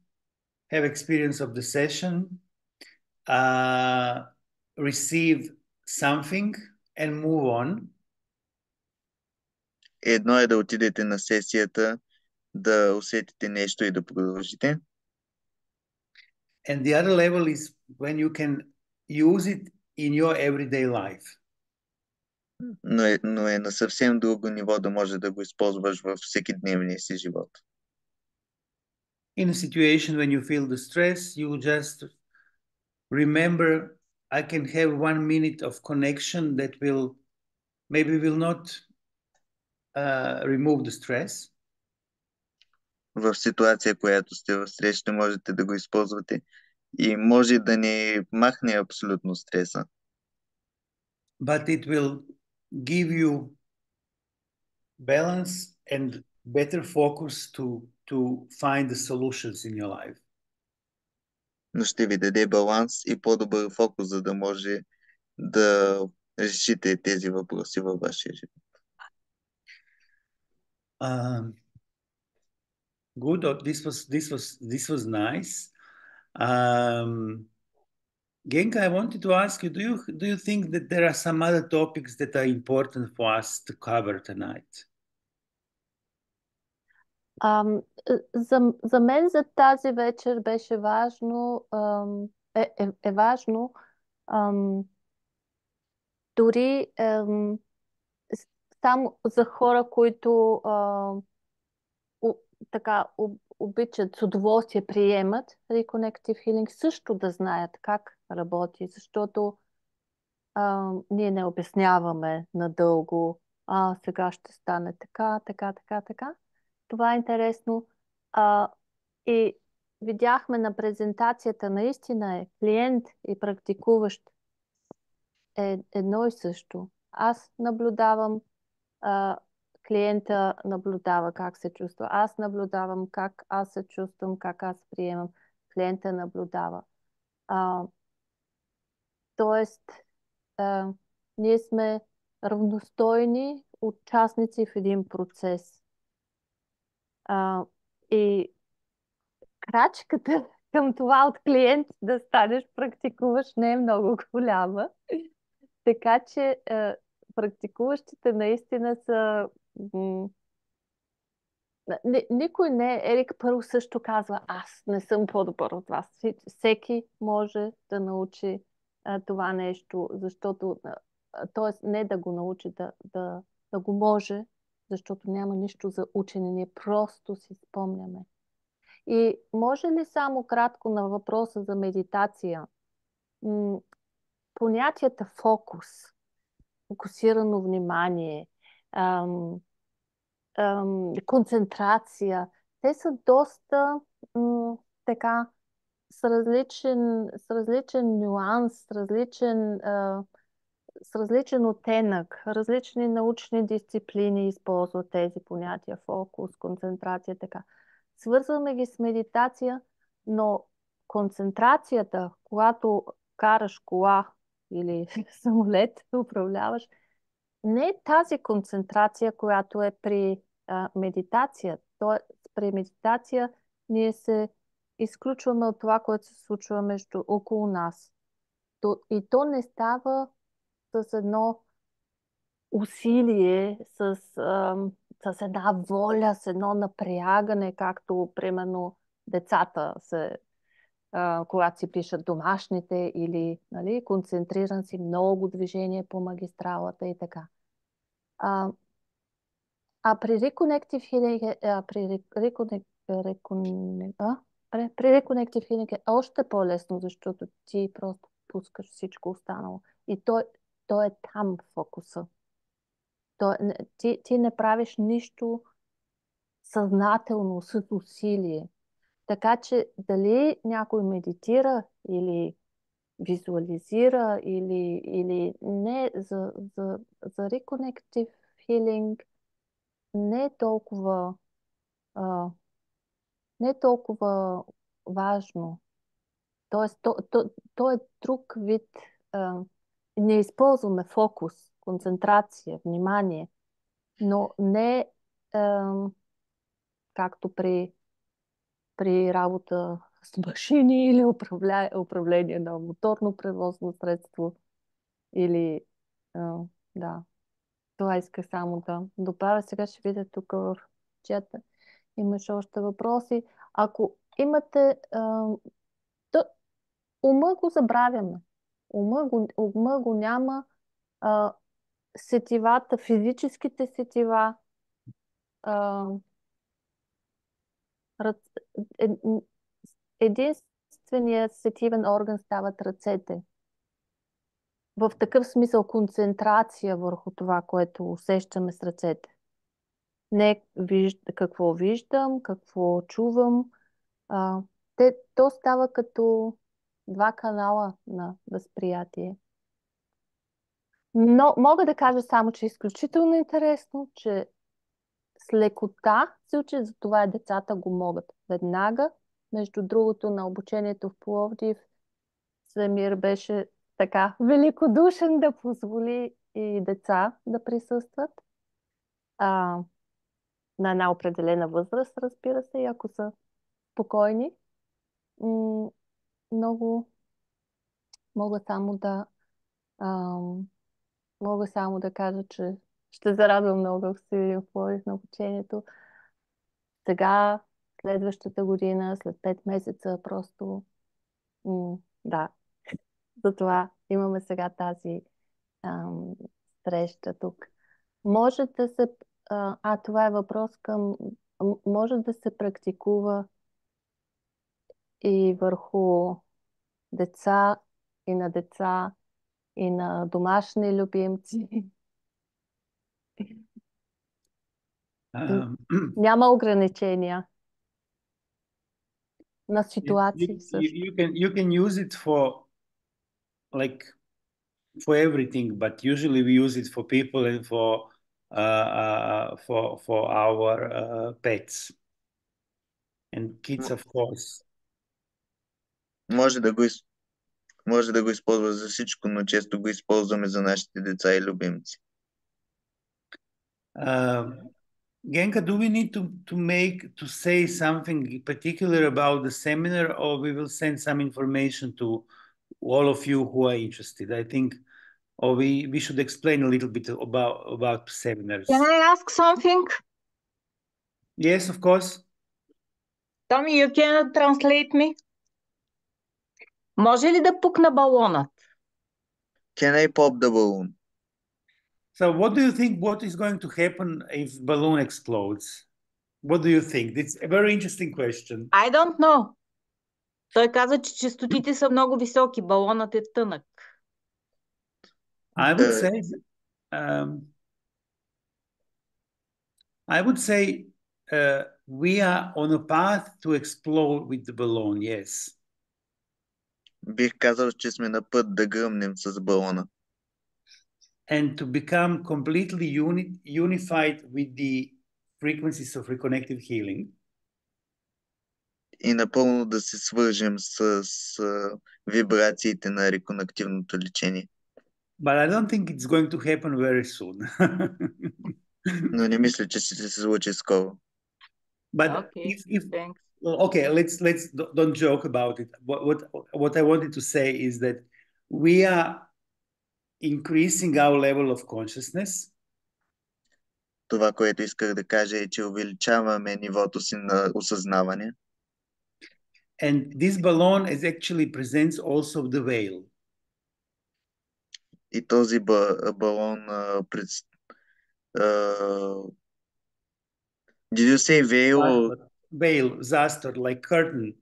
have experience of the session, receive something and move on. Едно е да отидете на сесията, да усетите нещо и да продължите. And the other level is when you can use it in your everyday life. Но е на съвсем друго ниво да може да го използваш във всекидневния си живот. In a situation when you feel the stress, you just remember, I can have 1 minute of connection that will not remove the stress. В ситуация, която сте в стрес, ще можете да го използвате и може да не махне абсолютно стреса. But it will give you balance and better focus to find the solutions in your life. Но ще ви даде баланс и по-добър фокус, за да може да решите тези въпроси във вашия живот. Good. This was nice. Genka, I wanted to ask you, do you think that there are some other topics that are important for us to cover tonight? За мен за тази вечер беше важно, е важно дори само за хора, които така обичат, с удоволствие приемат Reconnective Healing, също да знаят как работи, защото ние не обясняваме надълго, сега ще стане така, така, така, така. Това е интересно. И видяхме на презентацията, наистина е клиент и практикуващ е едно и също. Аз наблюдавам, клиента наблюдава как се чувства. Аз наблюдавам как аз се чувствам, как аз приемам. Клиента наблюдава. Тоест, ние сме равностойни участници в един процес. И крачката към това от клиент да станеш практикуваш не е много голяма. Така че практикуващите наистина са... Никой не е... Ерик първо също казва, аз не съм по-добър от вас. Всеки може да научи това нещо, защото... Т.е. не да го научи, да го може, защото няма нищо за учене. Ние просто си спомняме. И може ли само кратко на въпроса за медитация? Понятията фокус, фокусирано внимание, концентрация, те са доста така с различен нюанс, с различен оттенък. Различни научни дисциплини използват тези понятия фокус, концентрация, така. Свързваме ги с медитация, но концентрацията, когато караш кола или самолет, управляваш, не е тази концентрация, която е при медитация. При медитация ние се изключваме от това, което се случва около нас. И то не става с едно усилие, с с една воля, с едно напрягане, както примерно децата когато си пишат домашните или, нали, концентриран си, много движение по магистралата и така. При Reconnective Healing, при Reconnective Healing е още по-лесно, защото ти просто пускаш всичко останало. И той е там в фокуса. Ти не правиш нищо съзнателно, с усилие. Така че дали някой медитира или визуализира или не, за Reconnective Healing не е толкова не е толкова важно. Тоест, то е друг вид. Не използваме фокус, концентрация, внимание, но не както при работа с машини или управление на моторно превозно средство. Или, да, това исках само да добавя. Сега ще видя тук в чата. Имаш още въпроси. Ако имате... ума го забравяме. Ума го няма. Сетивата, физическите сетива, е- единственият сетивен орган стават ръцете. В такъв смисъл концентрация върху това, което усещаме с ръцете. Не какво виждам, какво чувам. То става като два канала на възприятие. Но мога да кажа само, че е изключително интересно, че с лекота се учи, за това децата го могат веднага. Между другото, на обучението в Пловдив Свемир беше така великодушен да позволи и деца да присъстват на една определена възраст, разбира се, и ако са спокойни. Много мога само да мога само да кажа, че ще зарадвам много, ако се видим в Пловдив на обучението. Сега, следващата година, след 5 месеца, просто да. Затова имаме сега тази среща тук. Може да се... това е въпрос към... Може да се практикува и върху деца, и на домашни любимци. Няма ограничения на ситуации също. You can use it for everything, but usually we use it for people and for our pets and kids, of course. Може да го използва за всичко, но често го използваме за нашите деца и любимци. Genka, do we need to say something particular about the seminar, or we will send some information to all of you who are interested? I think, or we should explain a little bit about seminars. Can I ask something? Yes, of course. Tommy, you can translate me? Може ли да пукна балонът? Can I pop the balloon? So what do you think, what is going to happen if balloon explodes? What do you think? It's a very interesting question. I don't know. Той каза, че честотите са много високи, балонът е тънък. I would say we are on a path to explode with the balloon, yes. Бих казал, че сме на път да гръмнем с балона. And to become completely unified with the frequencies of reconnective healing. И напълно да се свържем с вибрациите на реконективното лечение. But I don't think it's going to happen very soon. Но не мисля, че ще се случи скоро. But Okay, thanks. Okay, let's don't joke about it. What I wanted to say is that we are increasing our level of consciousness. Това, което исках да кажа е, че увеличаваме нивото си на осъзнаване. And this balloon is actually presents also the veil. И този балон did you say veil or Veil, zastor, like curtain.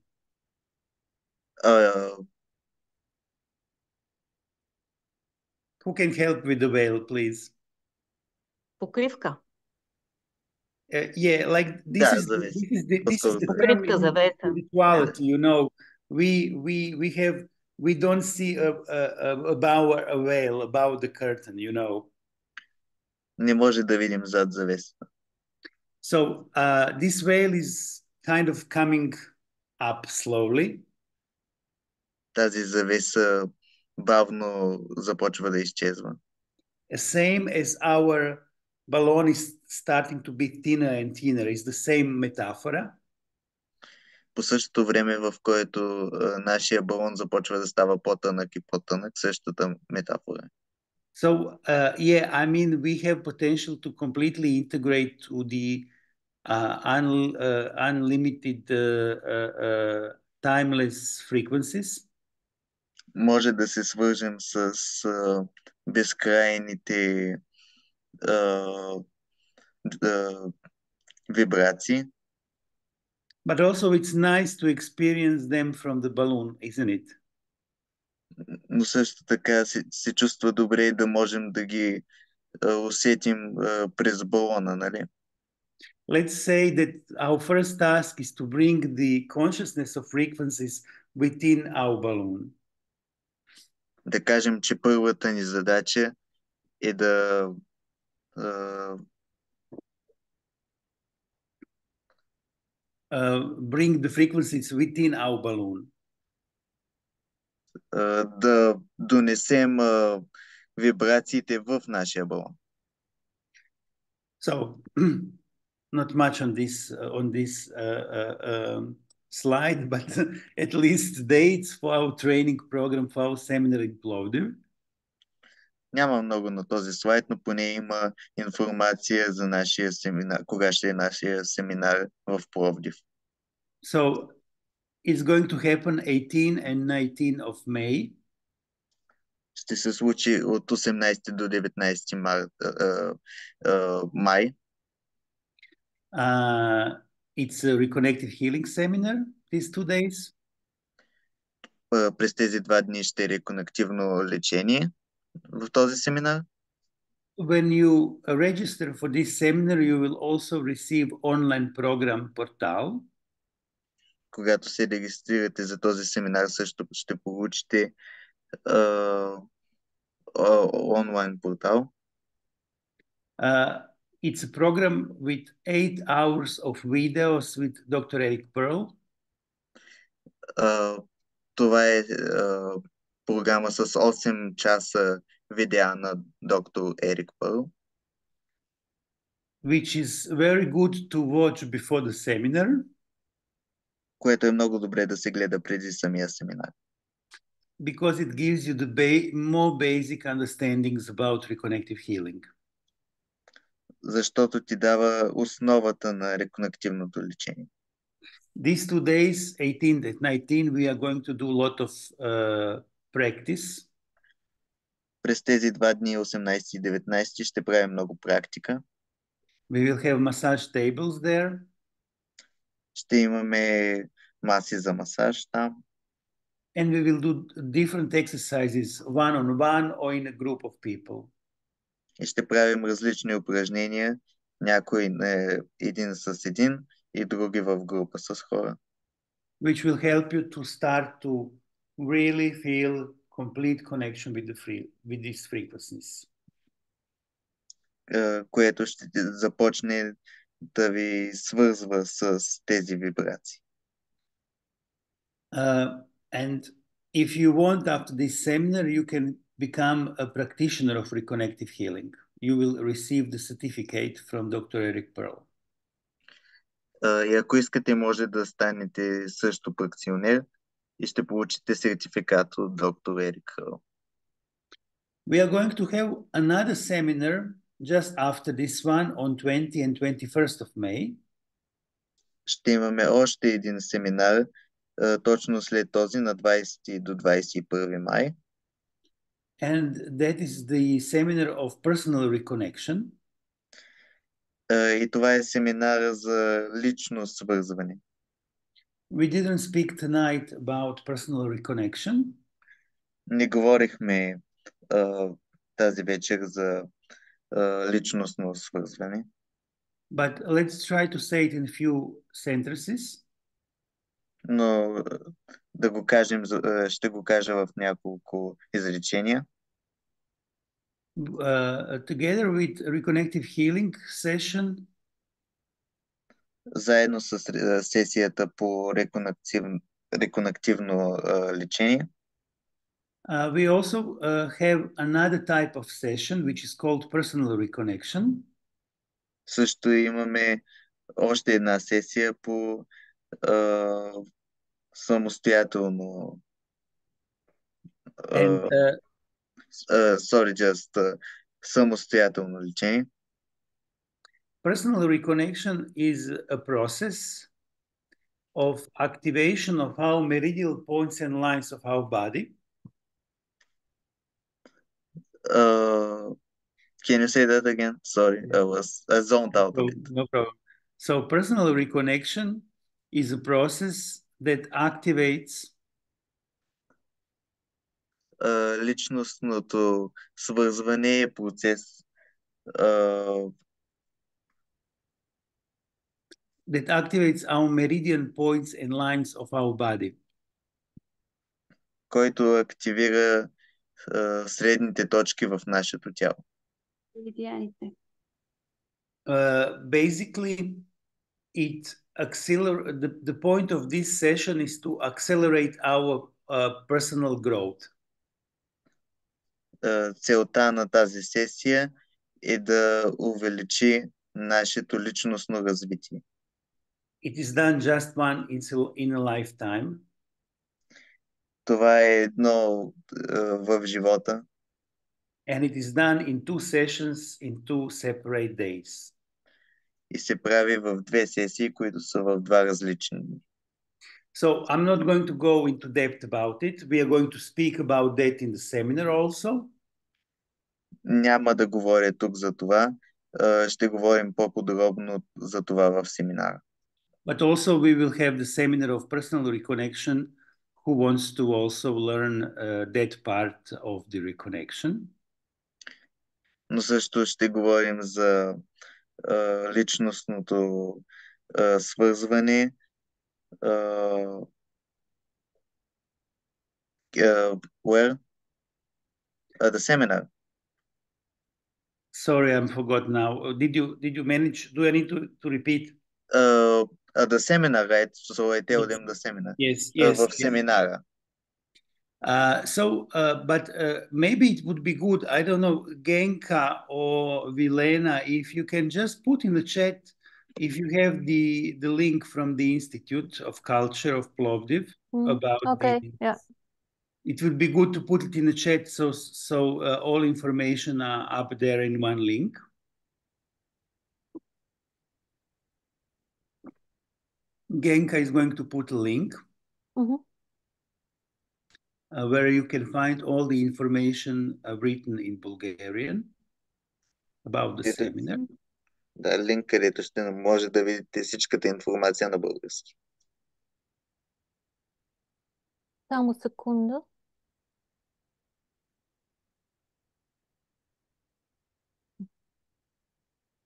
Who can help with the veil, please? Покривка. Yeah, like this Да, is зависи. this is the По-скоро term Покривка, in завеса. spirituality, you know. We don't see about a veil, about the curtain, you know. Не може да видим зад завесата. So this veil is kind of coming up slowly. Тази завеса бавно започва да изчезва. Same as our balloon is starting to be thinner and thinner, is the same metaphor. По същото време, в което нашия балон започва да става по-тънък и по-тънък, същата метафора. So yeah, I mean, we have potential to completely integrate to the unlimited timeless frequencies. Може да се свържем с безкрайните вибрации. But also it's nice to experience them from the balloon, isn't it? Но също така се чувства добре да можем да ги усетим през балона, нали? Let's say that our first task is to bring the consciousness of frequencies within our balloon. Да кажем, че първата ни задача е да bring the frequencies within our balloon. Да донесем вибрациите в нашия балон. So, not much on this slide, but at least dates for our training program for our seminar in Plovdiv. Няма много на този слайд, но поне има информация за нашия семинар, кога ще е нашия семинар в Пловдив. So, it's going to happen 18 and 19 of May. Ще се случи от 18 до 19 май. It's a Reconnective Healing Seminar these 2 days. През тези 2 дни ще е реконективно лечение в този семинар. When you register for this seminar, you will also receive online program portal. Когато се регистрирате за този семинар, също ще получите онлайн портал. It's a program with 8 hours of videos with Dr. Eric Pearl. Това е програма с 8 часа видеа на доктор Ерик Пърл. Which is very good to watch before the seminar. Което е много добре да се гледа преди самия семинар. Because it gives you the more basic understandings about reconnective healing. Защото ти дава основата на реконективното лечение. These 2 days, 18 and 19, we are going to do a lot of practice. През тези 2 дни, 18 и 19, ще правим много практика. We will have massage tables there. Ще имаме маси за масаж там. And we will do different exercises, one-on-one or in a group of people. И ще правим различни упражнения, някои един с един и други в група с хора. Which will help you to start to really feel complete connection with these frequencies. Което ще започне да ви свързва с тези вибрации. And if you want, after this seminar, you can become a practitioner of reconnective healing. You will receive the certificate from Dr. Eric Pearl. И ако искате, може да станете също практикционер и ще получите сертификат от доктор Ерик Пърл. We are going to have another seminar just after this one on 20 and 21st of May. Ще имаме още един семинар, точно след този на 20 до 21 май. And that is the seminar of personal reconnection. И това е семинара за лично свързване. We didn't speak tonight about personal reconnection. Не говорихме тази вечер за личностно свързване. But let's try to say it in a few sentences. Но да го кажем, ще го кажа в няколко изречения. Together with Reconnective Healing session, заедно с сесията по реконективно лечение. We also have another type of session, which is called personal reconnection. Също имаме още една сесия по самостоятелно самостоятелно лечение. Personal reconnection is a process of activation of our meridian points and lines of our body. Can you say that again? Sorry, I zoned out a bit. No problem. So personal reconnection is a process that activates личностното свързване е процес, that activates our meridian points and lines of our body. който активира средните точки в нашето тяло. Basically, the point of this session is to accelerate our personal growth. Целта на тази сесия е да увеличи нашето личностно развитие. It is done just one in a lifetime. Това е едно в живота. And it is done in 2 sessions in 2 separate days. И се прави в 2 сесии, които са в 2 различни дни. So I'm not going to go into depth about it. We are going to speak about that in the seminar also. Няма да говоря тук за това. Ще говорим по-подробно за това в семинара. But also we will have the seminar of personal reconnection who wants to also learn that part of the reconnection. Но също ще говорим за личностното свързване. Where? The seminar. Sorry, I forgot now. Did you manage? Do I need to repeat? The seminar, right? So I tell them the seminar. Yes. В семинара. But maybe it would be good, I don't know, Genka or Vilena, if you can just put in the chat if you have the link from the Institute of Culture of Plovdiv about yeah. It would be good to put it in the chat so all information are up there in one link. Genka is going to put a link. Where you can find all the information written in Bulgarian about the seminar. Да, линк, където ще може да видите всичката информация на български. Само секунда.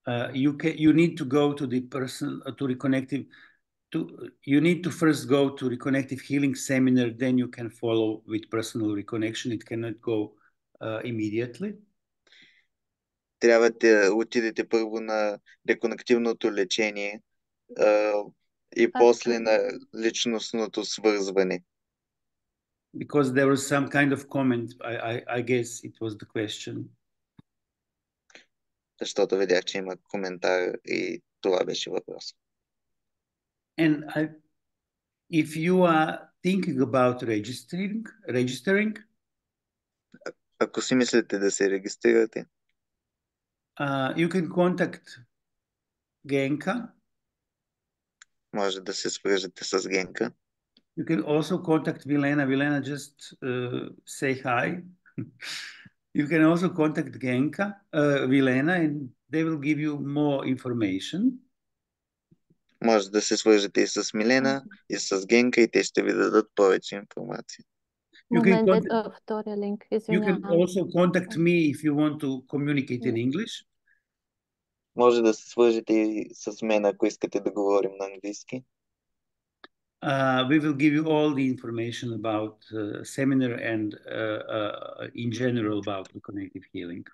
You need to go to the person to Reconnective. You need to first go to Reconnective Healing Seminar, then you can follow with personal reconnection. It cannot go immediately. Трябва да отидете първо на реконективното лечение и после на личностното свързване. Because there was some kind of comment, I guess it was the question. Защото видях, че има коментар и това беше въпрос. And if you are thinking about registering, ако си мислите да се регистрирате, You can contact Genka. Може да се свържете с Генка. You can also contact Vilena. Vilena, just say hi. You can also contact Genka, Vilena, and they will give you more information. Може да се свържете и с Милена, и с Генка, и те ще ви дадат повече информация. Момент, втория линк, You can извинявам. also contact me if you want to communicate in English. Може да се свържете и с мен, ако искате да говорим на английски. We will give you all the information about seminar and in general about reconnective healing.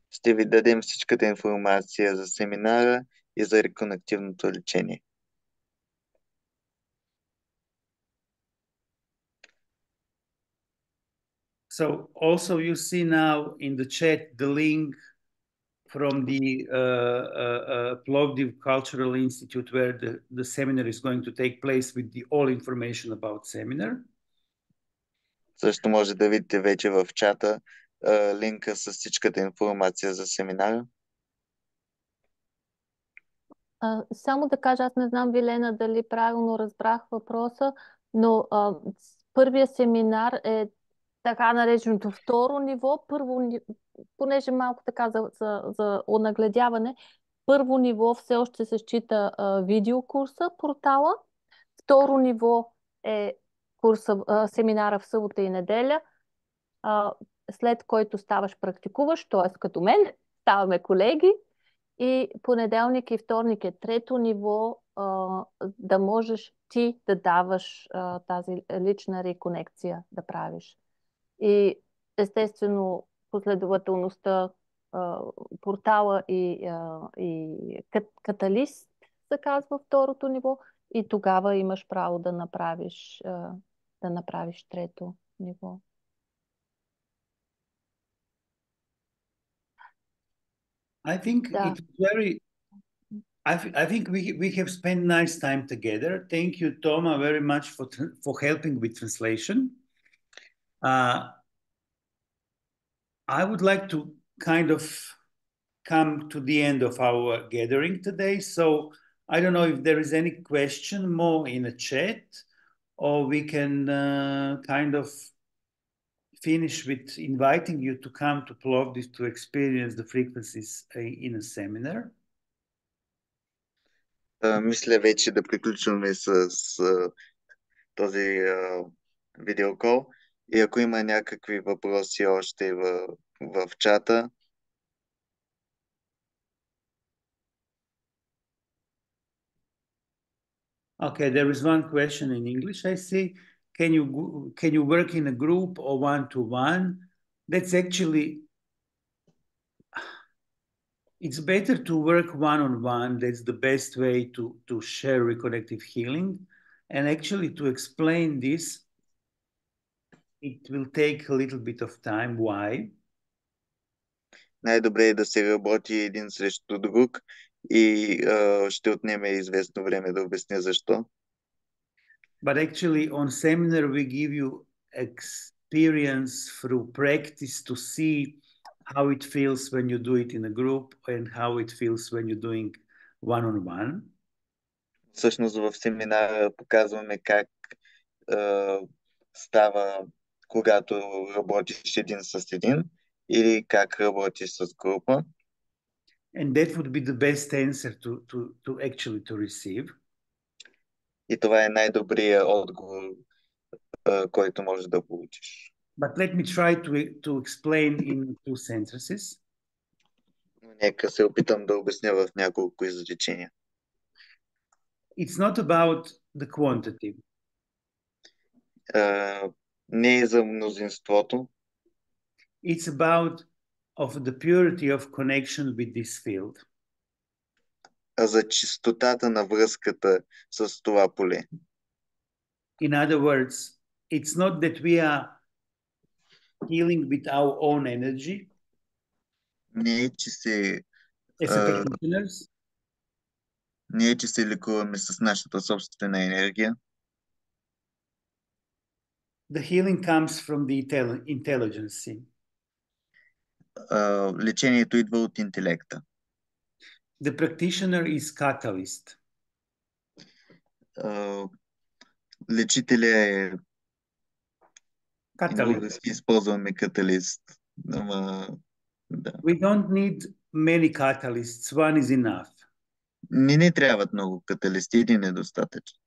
Ще ви дадем всичката информация за семинара и за реконективното лечение. So also you see now in the chat the link from the Plovdiv Cultural Institute where the seminar is going to take place with the all information about seminar. Също може да видите вече в чата линка с всичката информация за семинара. Само да кажа, аз не знам, Вилена, дали правилно разбрах въпроса, но първия семинар е така нареченото второ ниво. Първо, понеже малко така за онагледяване, първо ниво все още се счита видеокурса, портала. Второ ниво е семинара в събота и неделя, след който ставаш практикуваш, т.е. като мен, ставаме колеги. И понеделник и вторник е трето ниво, да можеш ти да даваш тази лична реконекция да правиш. И естествено последователността, портала и каталист се казва второто ниво, и тогава имаш право да направиш трето ниво. I think it's very. I think we have spent nice time together. Thank you, Toma, very much for helping with translation. I would like to kind of come to the end of our gathering today. So I don't know if there is any question more in the chat, or we can kind of finish with inviting you to come to Plovdiv to experience the frequencies in a seminar. Мисля вече да приключваме с този видеокол. И ако има някакви въпроси още в чата. Okay, there is one question in English, I see. Can you work in a group or one-to-one? That's actually, it's better to work one-on-one. That's the best way to share reconnective healing. And actually to explain this, it will take a little bit of time. Why? Най-добре е да се работи един срещу друг и ще отнеме известно време да обясня защо. But actually on seminar we give you experience through practice to see how it feels when you do it in a group and how it feels when you're doing one-on-one. Всъщност в семинара показваме как става, когато работиш един с един или как работиш с група. And that would be the best answer to actually to receive. И това е най-добрият отговор, който можеш да получиш. But let me try to explain in 2 sentences. Нека се опитам да обясня в няколко изречения. It's not about the quantity. Не е за мнозинството. It's about of the purity of connection with this field. А за чистотата на връзката с това поле. In other words, it's not that we are healing with our own energy. Не е, че се practitioners. Не е, че се лекуваме с нашата собствена енергия. The healing comes from the intelligence. Лечението идва от интелекта. The practitioner is catalyst. Лечителя е... Catalyst. Български използваме каталист. Ама, да. We don't need many catalysts. One is enough. Не ни трябват много каталисти, един е достатъчен.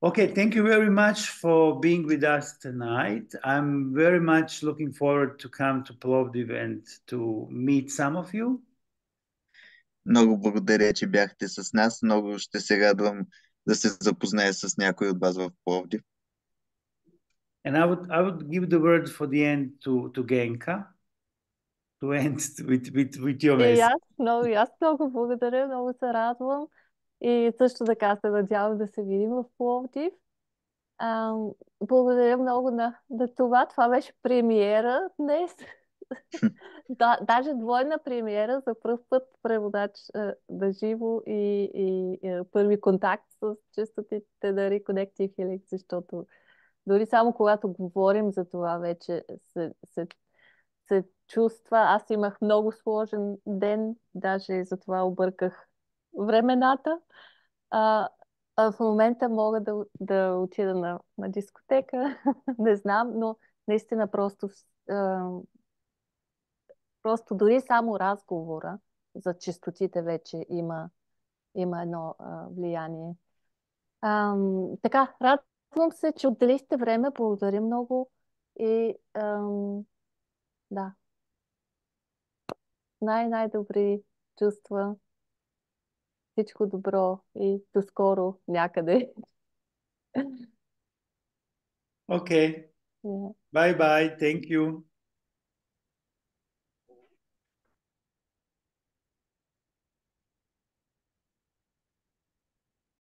Okay, thank you very much for being with us tonight. I'm very much looking forward to come to Plovdiv and to meet some of you. Много благодаря, че бяхте с нас. Много ще се радвам да се запозная с някой от вас в Пловдив. And I would give the word for the end to Genka, to end with your И message. аз много благодаря, много се радвам. И също така се надявам да се видим в Пловдив. Благодаря много на това. Това беше премиера днес. Даже двойна премиера, за първ път преводач на живо и първи контакт с честотите на Реконективно, защото дори само когато говорим за това вече се чувства. Аз имах много сложен ден, даже за това обърках времената. В момента мога да отида на дискотека, не знам, но наистина просто дори само разговора за честотите вече има едно влияние. Така, радвам се, че отделихте време, благодаря много и да, най-добри чувства, всичко добро и до скоро някъде. Okay. Yeah. Bye bye. Thank you.